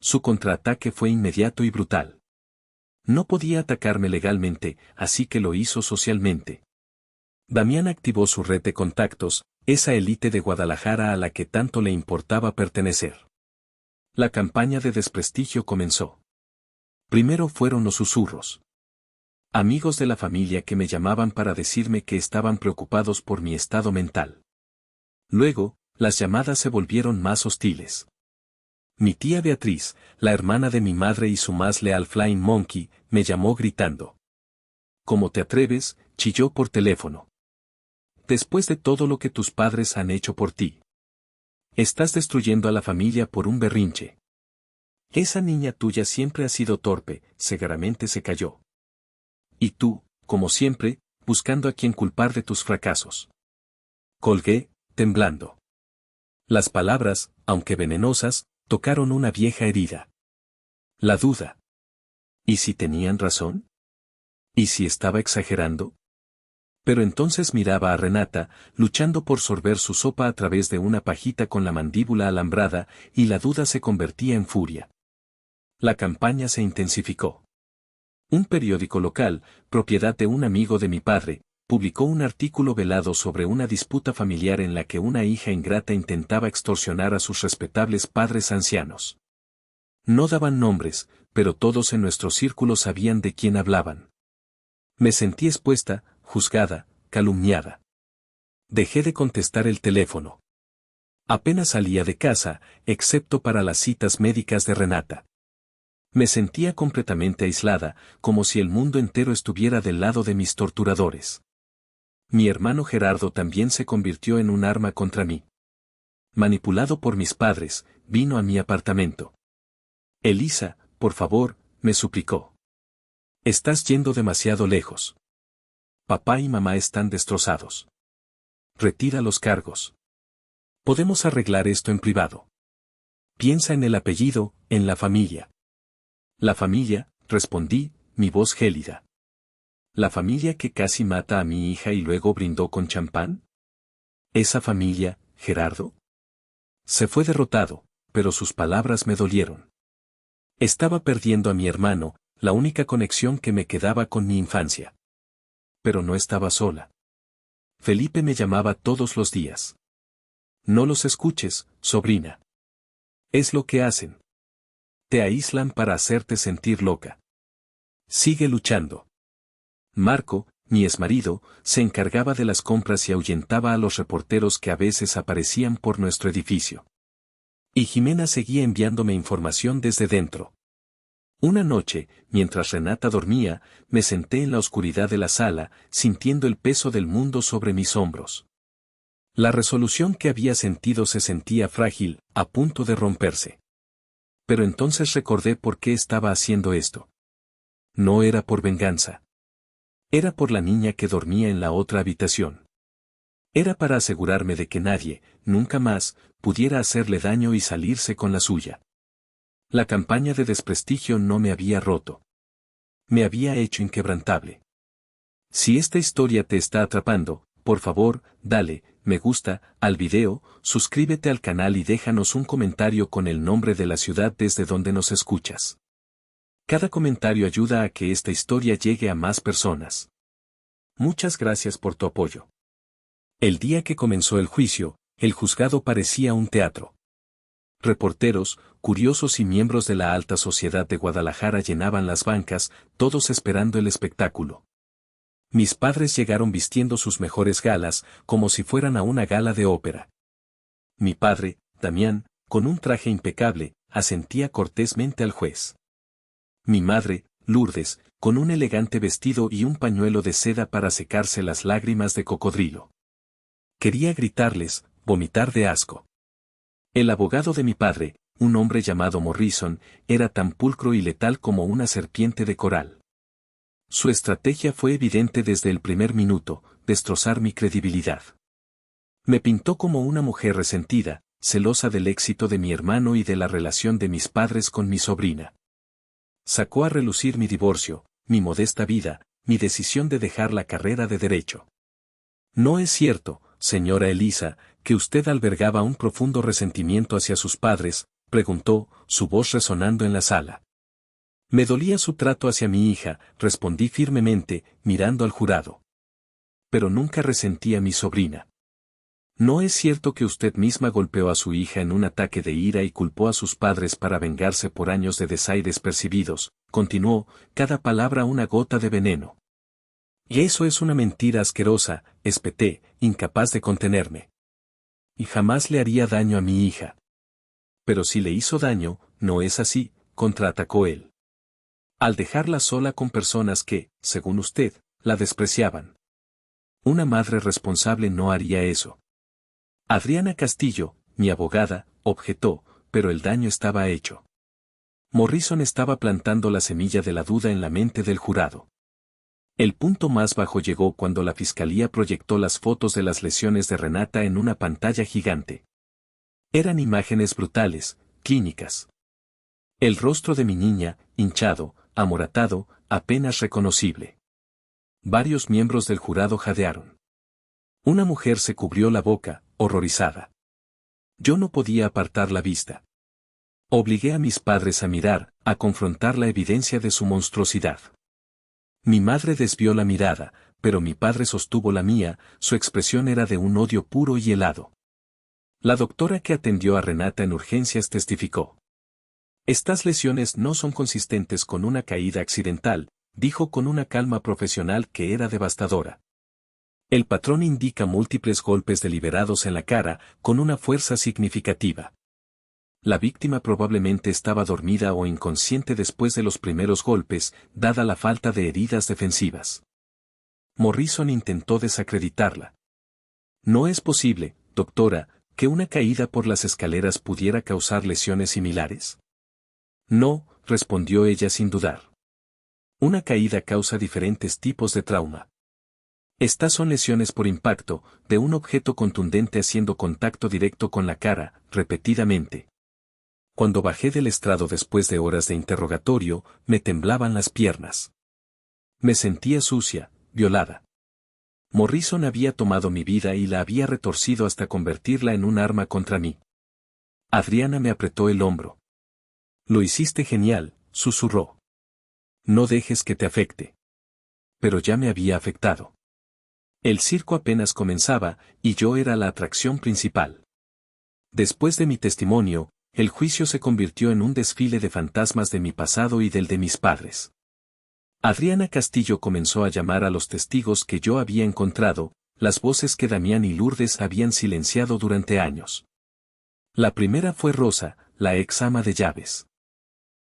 Su contraataque fue inmediato y brutal. No podía atacarme legalmente, así que lo hizo socialmente. Damián activó su red de contactos, esa élite de Guadalajara a la que tanto le importaba pertenecer. La campaña de desprestigio comenzó. Primero fueron los susurros. Amigos de la familia que me llamaban para decirme que estaban preocupados por mi estado mental. Luego, las llamadas se volvieron más hostiles. Mi tía Beatriz, la hermana de mi madre y su más leal Flying Monkey, me llamó gritando. ¿Cómo te atreves?, chilló por teléfono. Después de todo lo que tus padres han hecho por ti. Estás destruyendo a la familia por un berrinche. Esa niña tuya siempre ha sido torpe, segaramente se calló. Y tú, como siempre, buscando a quien culpar de tus fracasos. Colgué, temblando. Las palabras, aunque venenosas, tocaron una vieja herida. La duda. ¿Y si tenían razón? ¿Y si estaba exagerando? Pero entonces miraba a Renata, luchando por sorber su sopa a través de una pajita con la mandíbula alambrada, y la duda se convertía en furia. La campaña se intensificó. Un periódico local, propiedad de un amigo de mi padre, publicó un artículo velado sobre una disputa familiar en la que una hija ingrata intentaba extorsionar a sus respetables padres ancianos. No daban nombres, pero todos en nuestro círculo sabían de quién hablaban. Me sentí expuesta, juzgada, calumniada. Dejé de contestar el teléfono. Apenas salía de casa, excepto para las citas médicas de Renata. Me sentía completamente aislada, como si el mundo entero estuviera del lado de mis torturadores. Mi hermano Gerardo también se convirtió en un arma contra mí. Manipulado por mis padres, vino a mi apartamento. Elisa, por favor, me suplicó. Estás yendo demasiado lejos. Papá y mamá están destrozados. Retira los cargos. Podemos arreglar esto en privado. Piensa en el apellido, en la familia. La familia, respondí, mi voz gélida. ¿La familia que casi mata a mi hija y luego brindó con champán? ¿Esa familia, Gerardo? Se fue derrotado, pero sus palabras me dolieron. Estaba perdiendo a mi hermano, la única conexión que me quedaba con mi infancia. Pero no estaba sola. Felipe me llamaba todos los días. No los escuches, sobrina. Es lo que hacen. Te aíslan para hacerte sentir loca. Sigue luchando. Marco, mi exmarido, se encargaba de las compras y ahuyentaba a los reporteros que a veces aparecían por nuestro edificio. Y Jimena seguía enviándome información desde dentro. Una noche, mientras Renata dormía, me senté en la oscuridad de la sala, sintiendo el peso del mundo sobre mis hombros. La resolución que había sentido se sentía frágil, a punto de romperse. Pero entonces recordé por qué estaba haciendo esto. No era por venganza. Era por la niña que dormía en la otra habitación. Era para asegurarme de que nadie, nunca más, pudiera hacerle daño y salirse con la suya. La campaña de desprestigio no me había roto. Me había hecho inquebrantable. Si esta historia te está atrapando, por favor, dale me gusta al video, suscríbete al canal y déjanos un comentario con el nombre de la ciudad desde donde nos escuchas. Cada comentario ayuda a que esta historia llegue a más personas. Muchas gracias por tu apoyo. El día que comenzó el juicio, el juzgado parecía un teatro. Reporteros, curiosos y miembros de la alta sociedad de Guadalajara llenaban las bancas, todos esperando el espectáculo. Mis padres llegaron vistiendo sus mejores galas, como si fueran a una gala de ópera. Mi padre, Damián, con un traje impecable, asentía cortésmente al juez. Mi madre, Lourdes, con un elegante vestido y un pañuelo de seda para secarse las lágrimas de cocodrilo. Quería gritarles, vomitar de asco. El abogado de mi padre, un hombre llamado Morrison, era tan pulcro y letal como una serpiente de coral. Su estrategia fue evidente desde el primer minuto, destrozar mi credibilidad. Me pintó como una mujer resentida, celosa del éxito de mi hermano y de la relación de mis padres con mi sobrina. Sacó a relucir mi divorcio, mi modesta vida, mi decisión de dejar la carrera de derecho. No es cierto, señora Elisa, que usted albergaba un profundo resentimiento hacia sus padres, preguntó, su voz resonando en la sala. Me dolía su trato hacia mi hija, respondí firmemente, mirando al jurado. Pero nunca resentí a mi sobrina. ¿No es cierto que usted misma golpeó a su hija en un ataque de ira y culpó a sus padres para vengarse por años de desaires percibidos? Continuó, cada palabra una gota de veneno. Y eso es una mentira asquerosa, espeté, incapaz de contenerme. Y jamás le haría daño a mi hija. Pero si le hizo daño, no es así, contraatacó él. Al dejarla sola con personas que, según usted, la despreciaban. Una madre responsable no haría eso. Adriana Castillo, mi abogada, objetó, pero el daño estaba hecho. Morrison estaba plantando la semilla de la duda en la mente del jurado. El punto más bajo llegó cuando la fiscalía proyectó las fotos de las lesiones de Renata en una pantalla gigante. Eran imágenes brutales, clínicas. El rostro de mi niña, hinchado, amoratado, apenas reconocible. Varios miembros del jurado jadearon. Una mujer se cubrió la boca, horrorizada. Yo no podía apartar la vista. Obligué a mis padres a mirar, a confrontar la evidencia de su monstruosidad. Mi madre desvió la mirada, pero mi padre sostuvo la mía, su expresión era de un odio puro y helado. La doctora que atendió a Renata en urgencias testificó. Estas lesiones no son consistentes con una caída accidental, dijo con una calma profesional que era devastadora. El patrón indica múltiples golpes deliberados en la cara, con una fuerza significativa. La víctima probablemente estaba dormida o inconsciente después de los primeros golpes, dada la falta de heridas defensivas. Morrison intentó desacreditarla. No es posible, doctora, que una caída por las escaleras pudiera causar lesiones similares. No, respondió ella sin dudar. Una caída causa diferentes tipos de trauma. Estas son lesiones por impacto, de un objeto contundente haciendo contacto directo con la cara, repetidamente. Cuando bajé del estrado después de horas de interrogatorio, me temblaban las piernas. Me sentía sucia, violada. Morrison había tomado mi vida y la había retorcido hasta convertirla en un arma contra mí. Adriana me apretó el hombro. Lo hiciste genial, susurró. No dejes que te afecte. Pero ya me había afectado. El circo apenas comenzaba, y yo era la atracción principal. Después de mi testimonio, el juicio se convirtió en un desfile de fantasmas de mi pasado y del de mis padres. Adriana Castillo comenzó a llamar a los testigos que yo había encontrado, las voces que Damián y Lourdes habían silenciado durante años. La primera fue Rosa, la ex ama de llaves.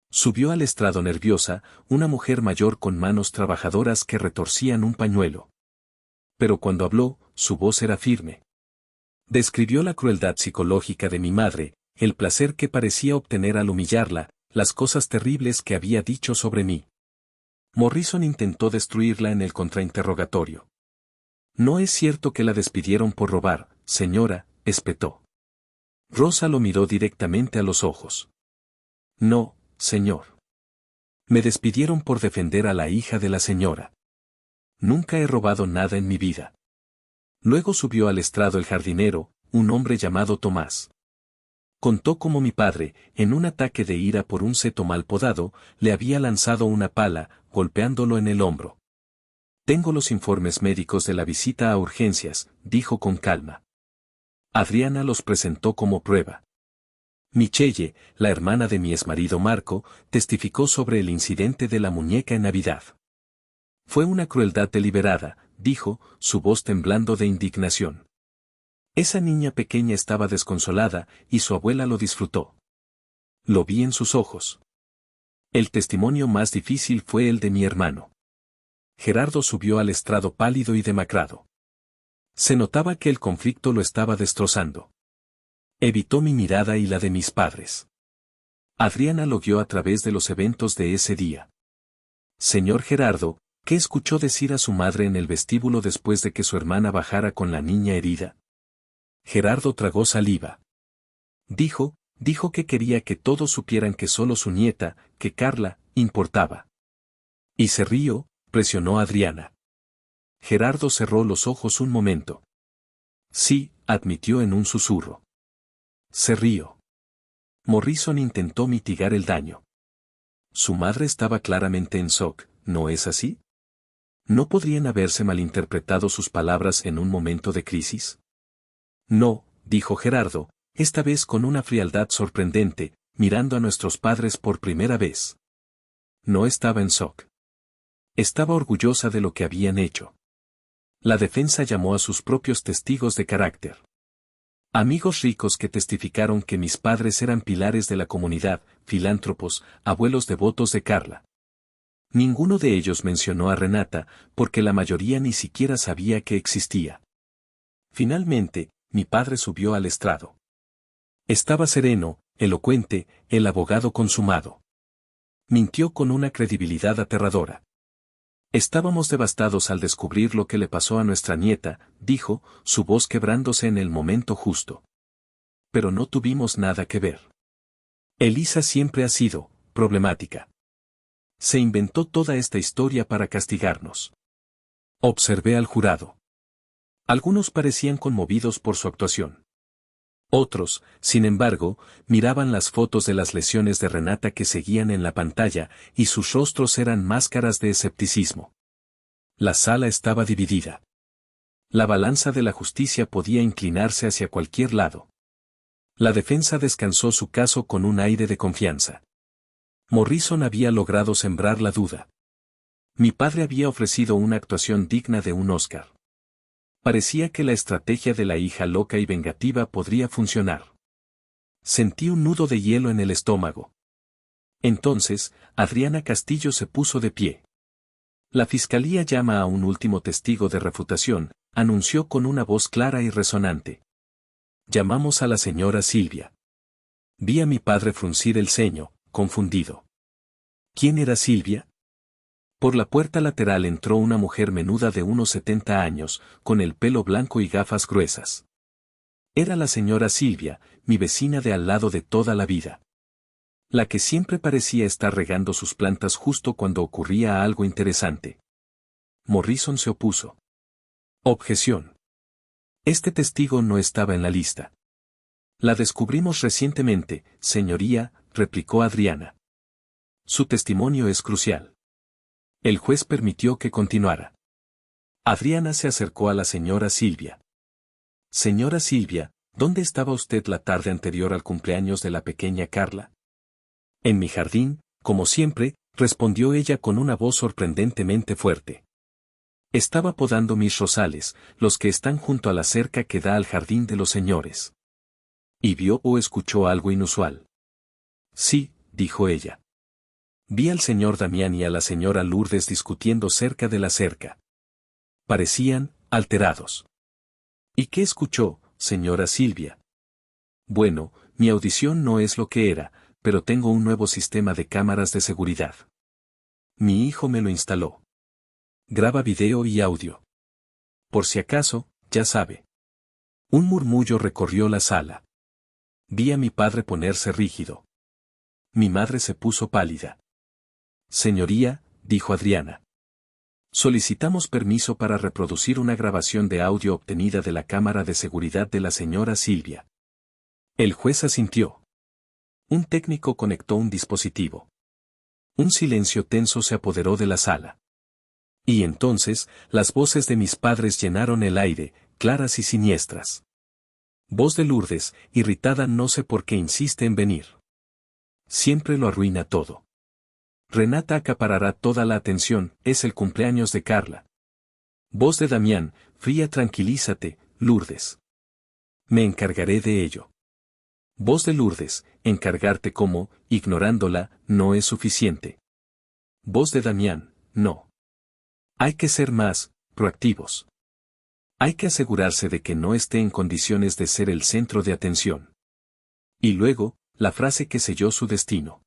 Subió al estrado nerviosa, una mujer mayor con manos trabajadoras que retorcían un pañuelo. Pero cuando habló, su voz era firme. Describió la crueldad psicológica de mi madre, el placer que parecía obtener al humillarla, las cosas terribles que había dicho sobre mí. Morrison intentó destruirla en el contrainterrogatorio. No es cierto que la despidieron por robar, señora, espetó. Rosa lo miró directamente a los ojos. No, señor. Me despidieron por defender a la hija de la señora. Nunca he robado nada en mi vida. Luego subió al estrado el jardinero, un hombre llamado Tomás. Contó cómo mi padre, en un ataque de ira por un seto mal podado, le había lanzado una pala, golpeándolo en el hombro. Tengo los informes médicos de la visita a urgencias, dijo con calma. Adriana los presentó como prueba. Michelle, la hermana de mi exmarido Marco, testificó sobre el incidente de la muñeca en Navidad. Fue una crueldad deliberada, dijo, su voz temblando de indignación. Esa niña pequeña estaba desconsolada, y su abuela lo disfrutó. Lo vi en sus ojos. El testimonio más difícil fue el de mi hermano. Gerardo subió al estrado pálido y demacrado. Se notaba que el conflicto lo estaba destrozando. Evitó mi mirada y la de mis padres. Adriana lo guió a través de los eventos de ese día. Señor Gerardo, ¿qué escuchó decir a su madre en el vestíbulo después de que su hermana bajara con la niña herida? Gerardo tragó saliva. Dijo que quería que todos supieran que solo su nieta, que Carla, importaba. Y se rió, presionó a Adriana. Gerardo cerró los ojos un momento. Sí, admitió en un susurro. Se rió. Morrison intentó mitigar el daño. Su madre estaba claramente en shock, ¿no es así? ¿No podrían haberse malinterpretado sus palabras en un momento de crisis? No, dijo Gerardo, esta vez con una frialdad sorprendente, mirando a nuestros padres por primera vez. No estaba en shock. Estaba orgullosa de lo que habían hecho. La defensa llamó a sus propios testigos de carácter. Amigos ricos que testificaron que mis padres eran pilares de la comunidad, filántropos, abuelos devotos de Carla. Ninguno de ellos mencionó a Renata, porque la mayoría ni siquiera sabía que existía. Finalmente, mi padre subió al estrado. Estaba sereno, elocuente, el abogado consumado. Mintió con una credibilidad aterradora. Estábamos devastados al descubrir lo que le pasó a nuestra nieta, dijo, su voz quebrándose en el momento justo. Pero no tuvimos nada que ver. Elisa siempre ha sido problemática. Se inventó toda esta historia para castigarnos. Observé al jurado. Algunos parecían conmovidos por su actuación. Otros, sin embargo, miraban las fotos de las lesiones de Renata que seguían en la pantalla, y sus rostros eran máscaras de escepticismo. La sala estaba dividida. La balanza de la justicia podía inclinarse hacia cualquier lado. La defensa descansó su caso con un aire de confianza. Morrison había logrado sembrar la duda. Mi padre había ofrecido una actuación digna de un Oscar. Parecía que la estrategia de la hija loca y vengativa podría funcionar. Sentí un nudo de hielo en el estómago. Entonces, Adriana Castillo se puso de pie. La fiscalía llama a un último testigo de refutación, anunció con una voz clara y resonante. Llamamos a la señora Silvia. Vi a mi padre fruncir el ceño, confundido. ¿Quién era Silvia? Por la puerta lateral entró una mujer menuda de unos 70 años, con el pelo blanco y gafas gruesas. Era la señora Silvia, mi vecina de al lado de toda la vida. La que siempre parecía estar regando sus plantas justo cuando ocurría algo interesante. Morrison se opuso. Objeción. Este testigo no estaba en la lista. La descubrimos recientemente, señoría, replicó Adriana. Su testimonio es crucial. El juez permitió que continuara. Adriana se acercó a la señora Silvia. Señora Silvia, ¿dónde estaba usted la tarde anterior al cumpleaños de la pequeña Carla? En mi jardín, como siempre, respondió ella con una voz sorprendentemente fuerte. Estaba podando mis rosales, los que están junto a la cerca que da al jardín de los señores. ¿Y vio o escuchó algo inusual? Sí, dijo ella. Vi al señor Damián y a la señora Lourdes discutiendo cerca de la cerca. Parecían alterados. ¿Y qué escuchó? señora Silvia. Bueno, mi audición no es lo que era, pero tengo un nuevo sistema de cámaras de seguridad. Mi hijo me lo instaló. Graba video y audio. Por si acaso, ya sabe. Un murmullo recorrió la sala. Vi a mi padre ponerse rígido. Mi madre se puso pálida. Señoría, dijo Adriana. Solicitamos permiso para reproducir una grabación de audio obtenida de la cámara de seguridad de la señora Silvia. El juez asintió. Un técnico conectó un dispositivo. Un silencio tenso se apoderó de la sala. Y entonces, las voces de mis padres llenaron el aire, claras y siniestras. Voz de Lourdes, irritada no sé por qué insiste en venir. Siempre lo arruina todo. Renata acaparará toda la atención, es el cumpleaños de Carla. Voz de Damián, fría, tranquilízate, Lourdes. Me encargaré de ello. Voz de Lourdes, encargarte como, ignorándola, no es suficiente. Voz de Damián, no. Hay que ser más, proactivos. Hay que asegurarse de que no esté en condiciones de ser el centro de atención. Y luego, la frase que selló su destino.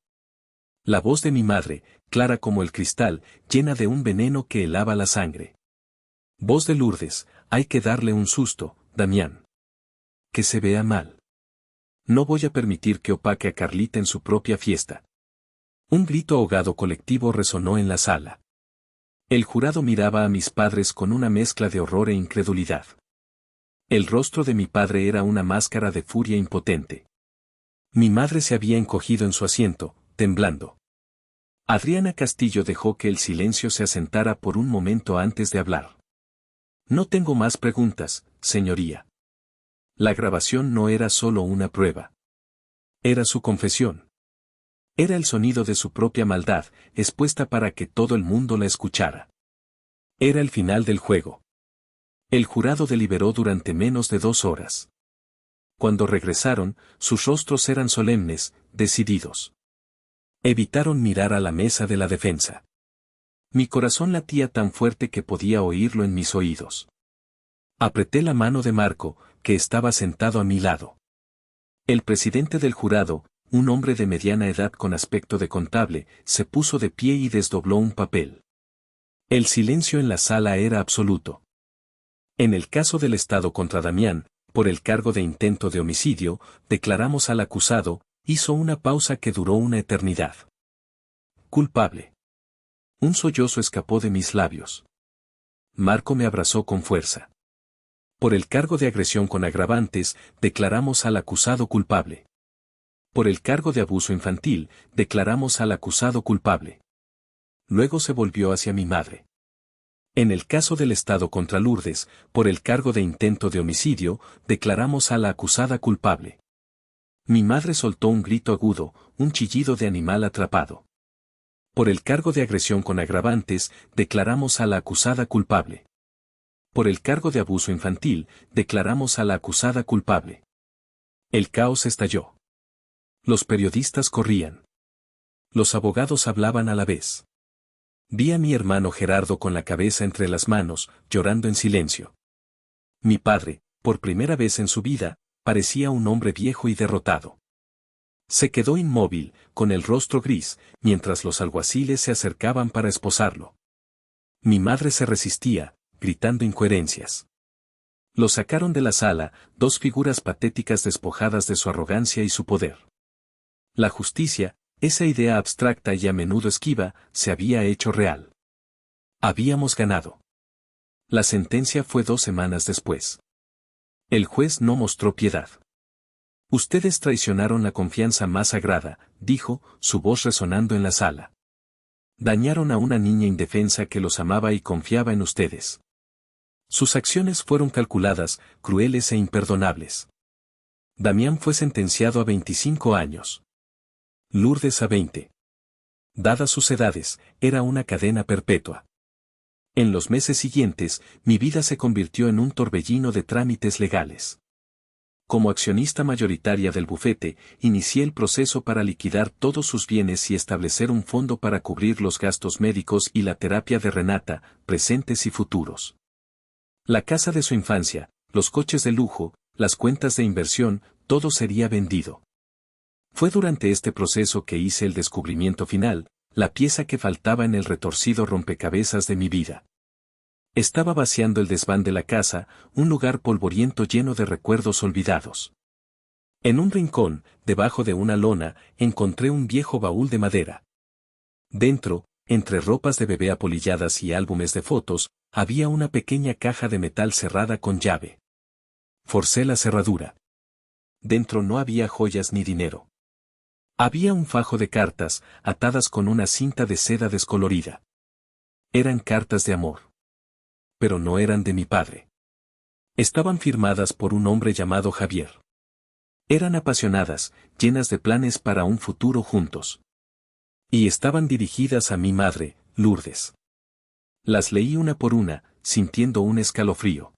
La voz de mi madre, clara como el cristal, llena de un veneno que helaba la sangre. Voz de Lourdes, hay que darle un susto, Damián. Que se vea mal. No voy a permitir que opaque a Carlita en su propia fiesta. Un grito ahogado colectivo resonó en la sala. El jurado miraba a mis padres con una mezcla de horror e incredulidad. El rostro de mi padre era una máscara de furia impotente. Mi madre se había encogido en su asiento, temblando. Adriana Castillo dejó que el silencio se asentara por un momento antes de hablar. No tengo más preguntas, señoría. La grabación no era solo una prueba. Era su confesión. Era el sonido de su propia maldad, expuesta para que todo el mundo la escuchara. Era el final del juego. El jurado deliberó durante menos de 2 horas. Cuando regresaron, sus rostros eran solemnes, decididos. Evitaron mirar a la mesa de la defensa. Mi corazón latía tan fuerte que podía oírlo en mis oídos. Apreté la mano de Marco, que estaba sentado a mi lado. El presidente del jurado, un hombre de mediana edad con aspecto de contable, se puso de pie y desdobló un papel. El silencio en la sala era absoluto. En el caso del Estado contra Damián, por el cargo de intento de homicidio, declaramos al acusado, hizo una pausa que duró una eternidad. Culpable. Un sollozo escapó de mis labios. Marco me abrazó con fuerza. Por el cargo de agresión con agravantes, declaramos al acusado culpable. Por el cargo de abuso infantil, declaramos al acusado culpable. Luego se volvió hacia mi madre. En el caso del Estado contra Lourdes, por el cargo de intento de homicidio, declaramos a la acusada culpable. Mi madre soltó un grito agudo, un chillido de animal atrapado. Por el cargo de agresión con agravantes, declaramos a la acusada culpable. Por el cargo de abuso infantil, declaramos a la acusada culpable. El caos estalló. Los periodistas corrían. Los abogados hablaban a la vez. Vi a mi hermano Gerardo con la cabeza entre las manos, llorando en silencio. Mi padre, por primera vez en su vida, parecía un hombre viejo y derrotado. Se quedó inmóvil, con el rostro gris, mientras los alguaciles se acercaban para esposarlo. Mi madre se resistía, gritando incoherencias. Lo sacaron de la sala, 2 figuras patéticas despojadas de su arrogancia y su poder. La justicia, esa idea abstracta y a menudo esquiva, se había hecho real. Habíamos ganado. La sentencia fue 2 semanas después. El juez no mostró piedad. Ustedes traicionaron la confianza más sagrada, dijo, su voz resonando en la sala. Dañaron a una niña indefensa que los amaba y confiaba en ustedes. Sus acciones fueron calculadas, crueles e imperdonables. Damián fue sentenciado a 25 años. Lourdes a 20. Dadas sus edades, era una cadena perpetua. En los meses siguientes, mi vida se convirtió en un torbellino de trámites legales. Como accionista mayoritaria del bufete, inicié el proceso para liquidar todos sus bienes y establecer un fondo para cubrir los gastos médicos y la terapia de Renata, presentes y futuros. La casa de su infancia, los coches de lujo, las cuentas de inversión, todo sería vendido. Fue durante este proceso que hice el descubrimiento final, la pieza que faltaba en el retorcido rompecabezas de mi vida. Estaba vaciando el desván de la casa, un lugar polvoriento lleno de recuerdos olvidados. En un rincón, debajo de una lona, encontré un viejo baúl de madera. Dentro, entre ropas de bebé apolilladas y álbumes de fotos, había una pequeña caja de metal cerrada con llave. Forcé la cerradura. Dentro no había joyas ni dinero. Había un fajo de cartas, atadas con una cinta de seda descolorida. Eran cartas de amor. Pero no eran de mi padre. Estaban firmadas por un hombre llamado Javier. Eran apasionadas, llenas de planes para un futuro juntos. Y estaban dirigidas a mi madre, Lourdes. Las leí una por una, sintiendo un escalofrío.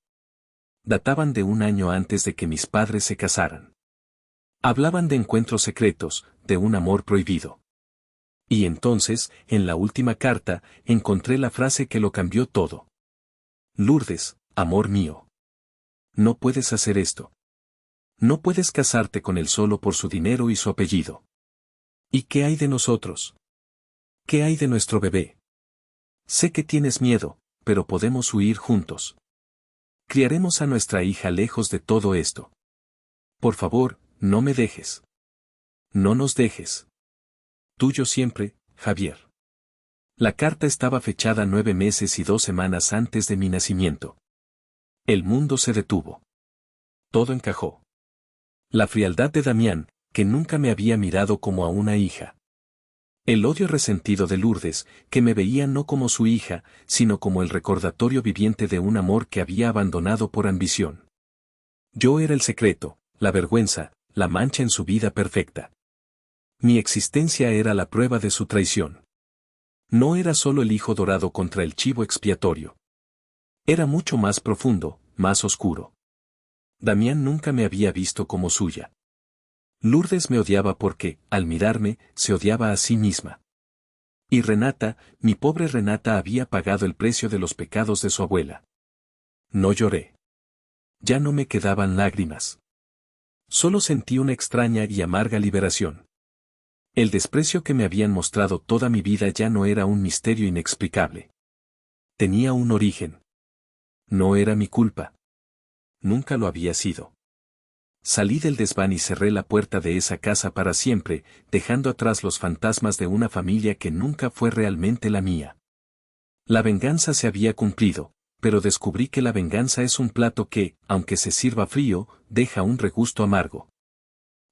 Databan de un año antes de que mis padres se casaran. Hablaban de encuentros secretos, de un amor prohibido. Y entonces, en la última carta, encontré la frase que lo cambió todo. Lourdes, amor mío. No puedes hacer esto. No puedes casarte con él solo por su dinero y su apellido. ¿Y qué hay de nosotros? ¿Qué hay de nuestro bebé? Sé que tienes miedo, pero podemos huir juntos. Criaremos a nuestra hija lejos de todo esto. Por favor, no me dejes. No nos dejes. Tuyo siempre, Javier. La carta estaba fechada 9 meses y 2 semanas antes de mi nacimiento. El mundo se detuvo. Todo encajó. La frialdad de Damián, que nunca me había mirado como a una hija. El odio resentido de Lourdes, que me veía no como su hija, sino como el recordatorio viviente de un amor que había abandonado por ambición. Yo era el secreto, la vergüenza, la mancha en su vida perfecta. Mi existencia era la prueba de su traición. No era solo el hijo dorado contra el chivo expiatorio. Era mucho más profundo, más oscuro. Damián nunca me había visto como suya. Lourdes me odiaba porque, al mirarme, se odiaba a sí misma. Y Renata, mi pobre Renata había pagado el precio de los pecados de su abuela. No lloré. Ya no me quedaban lágrimas. Solo sentí una extraña y amarga liberación. El desprecio que me habían mostrado toda mi vida ya no era un misterio inexplicable. Tenía un origen. No era mi culpa. Nunca lo había sido. Salí del desván y cerré la puerta de esa casa para siempre, dejando atrás los fantasmas de una familia que nunca fue realmente la mía. La venganza se había cumplido, pero descubrí que la venganza es un plato que, aunque se sirva frío, deja un regusto amargo.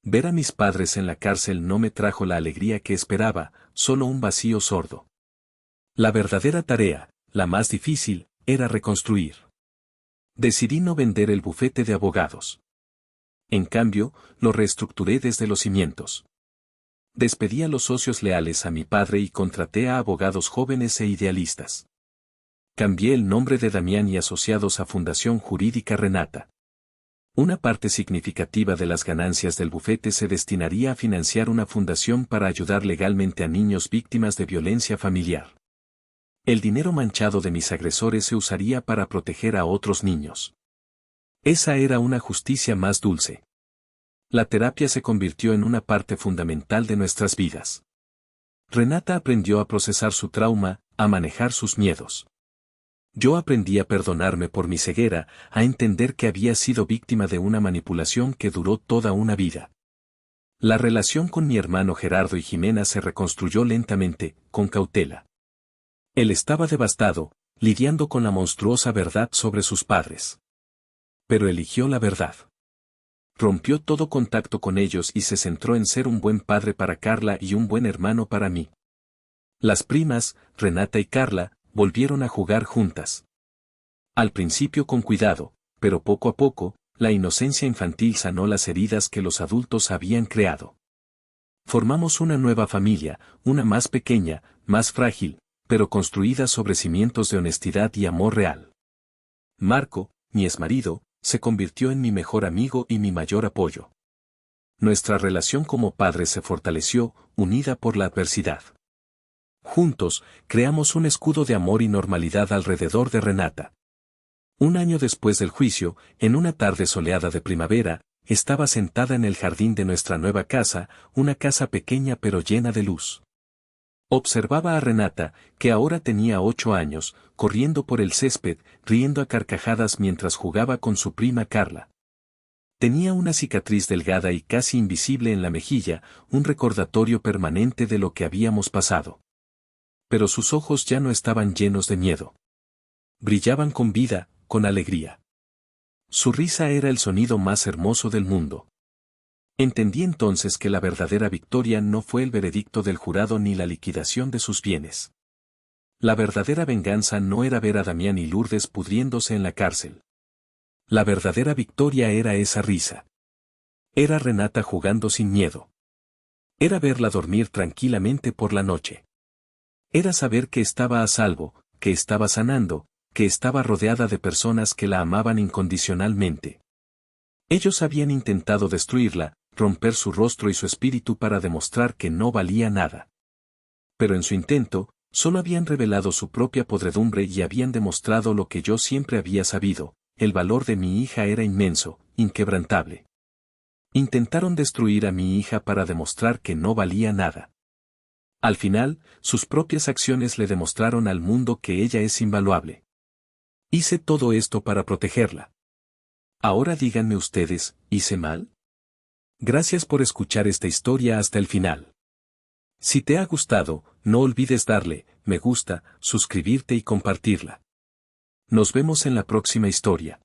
Ver a mis padres en la cárcel no me trajo la alegría que esperaba, solo un vacío sordo. La verdadera tarea, la más difícil, era reconstruir. Decidí no vender el bufete de abogados. En cambio, lo reestructuré desde los cimientos. Despedí a los socios leales a mi padre y contraté a abogados jóvenes e idealistas. Cambié el nombre de Damián y Asociados a Fundación Jurídica Renata. Una parte significativa de las ganancias del bufete se destinaría a financiar una fundación para ayudar legalmente a niños víctimas de violencia familiar. El dinero manchado de mis agresores se usaría para proteger a otros niños. Esa era una justicia más dulce. La terapia se convirtió en una parte fundamental de nuestras vidas. Renata aprendió a procesar su trauma, a manejar sus miedos. Yo aprendí a perdonarme por mi ceguera, a entender que había sido víctima de una manipulación que duró toda una vida. La relación con mi hermano Gerardo y Jimena se reconstruyó lentamente, con cautela. Él estaba devastado, lidiando con la monstruosa verdad sobre sus padres. Pero eligió la verdad. Rompió todo contacto con ellos y se centró en ser un buen padre para Carla y un buen hermano para mí. Las primas, Renata y Carla, volvieron a jugar juntas. Al principio con cuidado, pero poco a poco, la inocencia infantil sanó las heridas que los adultos habían creado. Formamos una nueva familia, una más pequeña, más frágil, pero construida sobre cimientos de honestidad y amor real. Marco, mi exmarido, se convirtió en mi mejor amigo y mi mayor apoyo. Nuestra relación como padres se fortaleció, unida por la adversidad. Juntos, creamos un escudo de amor y normalidad alrededor de Renata. Un año después del juicio, en una tarde soleada de primavera, estaba sentada en el jardín de nuestra nueva casa, una casa pequeña pero llena de luz. Observaba a Renata, que ahora tenía 8 años, corriendo por el césped, riendo a carcajadas mientras jugaba con su prima Carla. Tenía una cicatriz delgada y casi invisible en la mejilla, un recordatorio permanente de lo que habíamos pasado. Pero sus ojos ya no estaban llenos de miedo. Brillaban con vida, con alegría. Su risa era el sonido más hermoso del mundo. Entendí entonces que la verdadera victoria no fue el veredicto del jurado ni la liquidación de sus bienes. La verdadera venganza no era ver a Damián y Lourdes pudriéndose en la cárcel. La verdadera victoria era esa risa. Era Renata jugando sin miedo. Era verla dormir tranquilamente por la noche. Era saber que estaba a salvo, que estaba sanando, que estaba rodeada de personas que la amaban incondicionalmente. Ellos habían intentado destruirla, romper su rostro y su espíritu para demostrar que no valía nada. Pero en su intento, solo habían revelado su propia podredumbre y habían demostrado lo que yo siempre había sabido: el valor de mi hija era inmenso, inquebrantable. Intentaron destruir a mi hija para demostrar que no valía nada. Al final, sus propias acciones le demostraron al mundo que ella es invaluable. Hice todo esto para protegerla. Ahora díganme ustedes, ¿hice mal? Gracias por escuchar esta historia hasta el final. Si te ha gustado, no olvides darle me gusta, suscribirte y compartirla. Nos vemos en la próxima historia.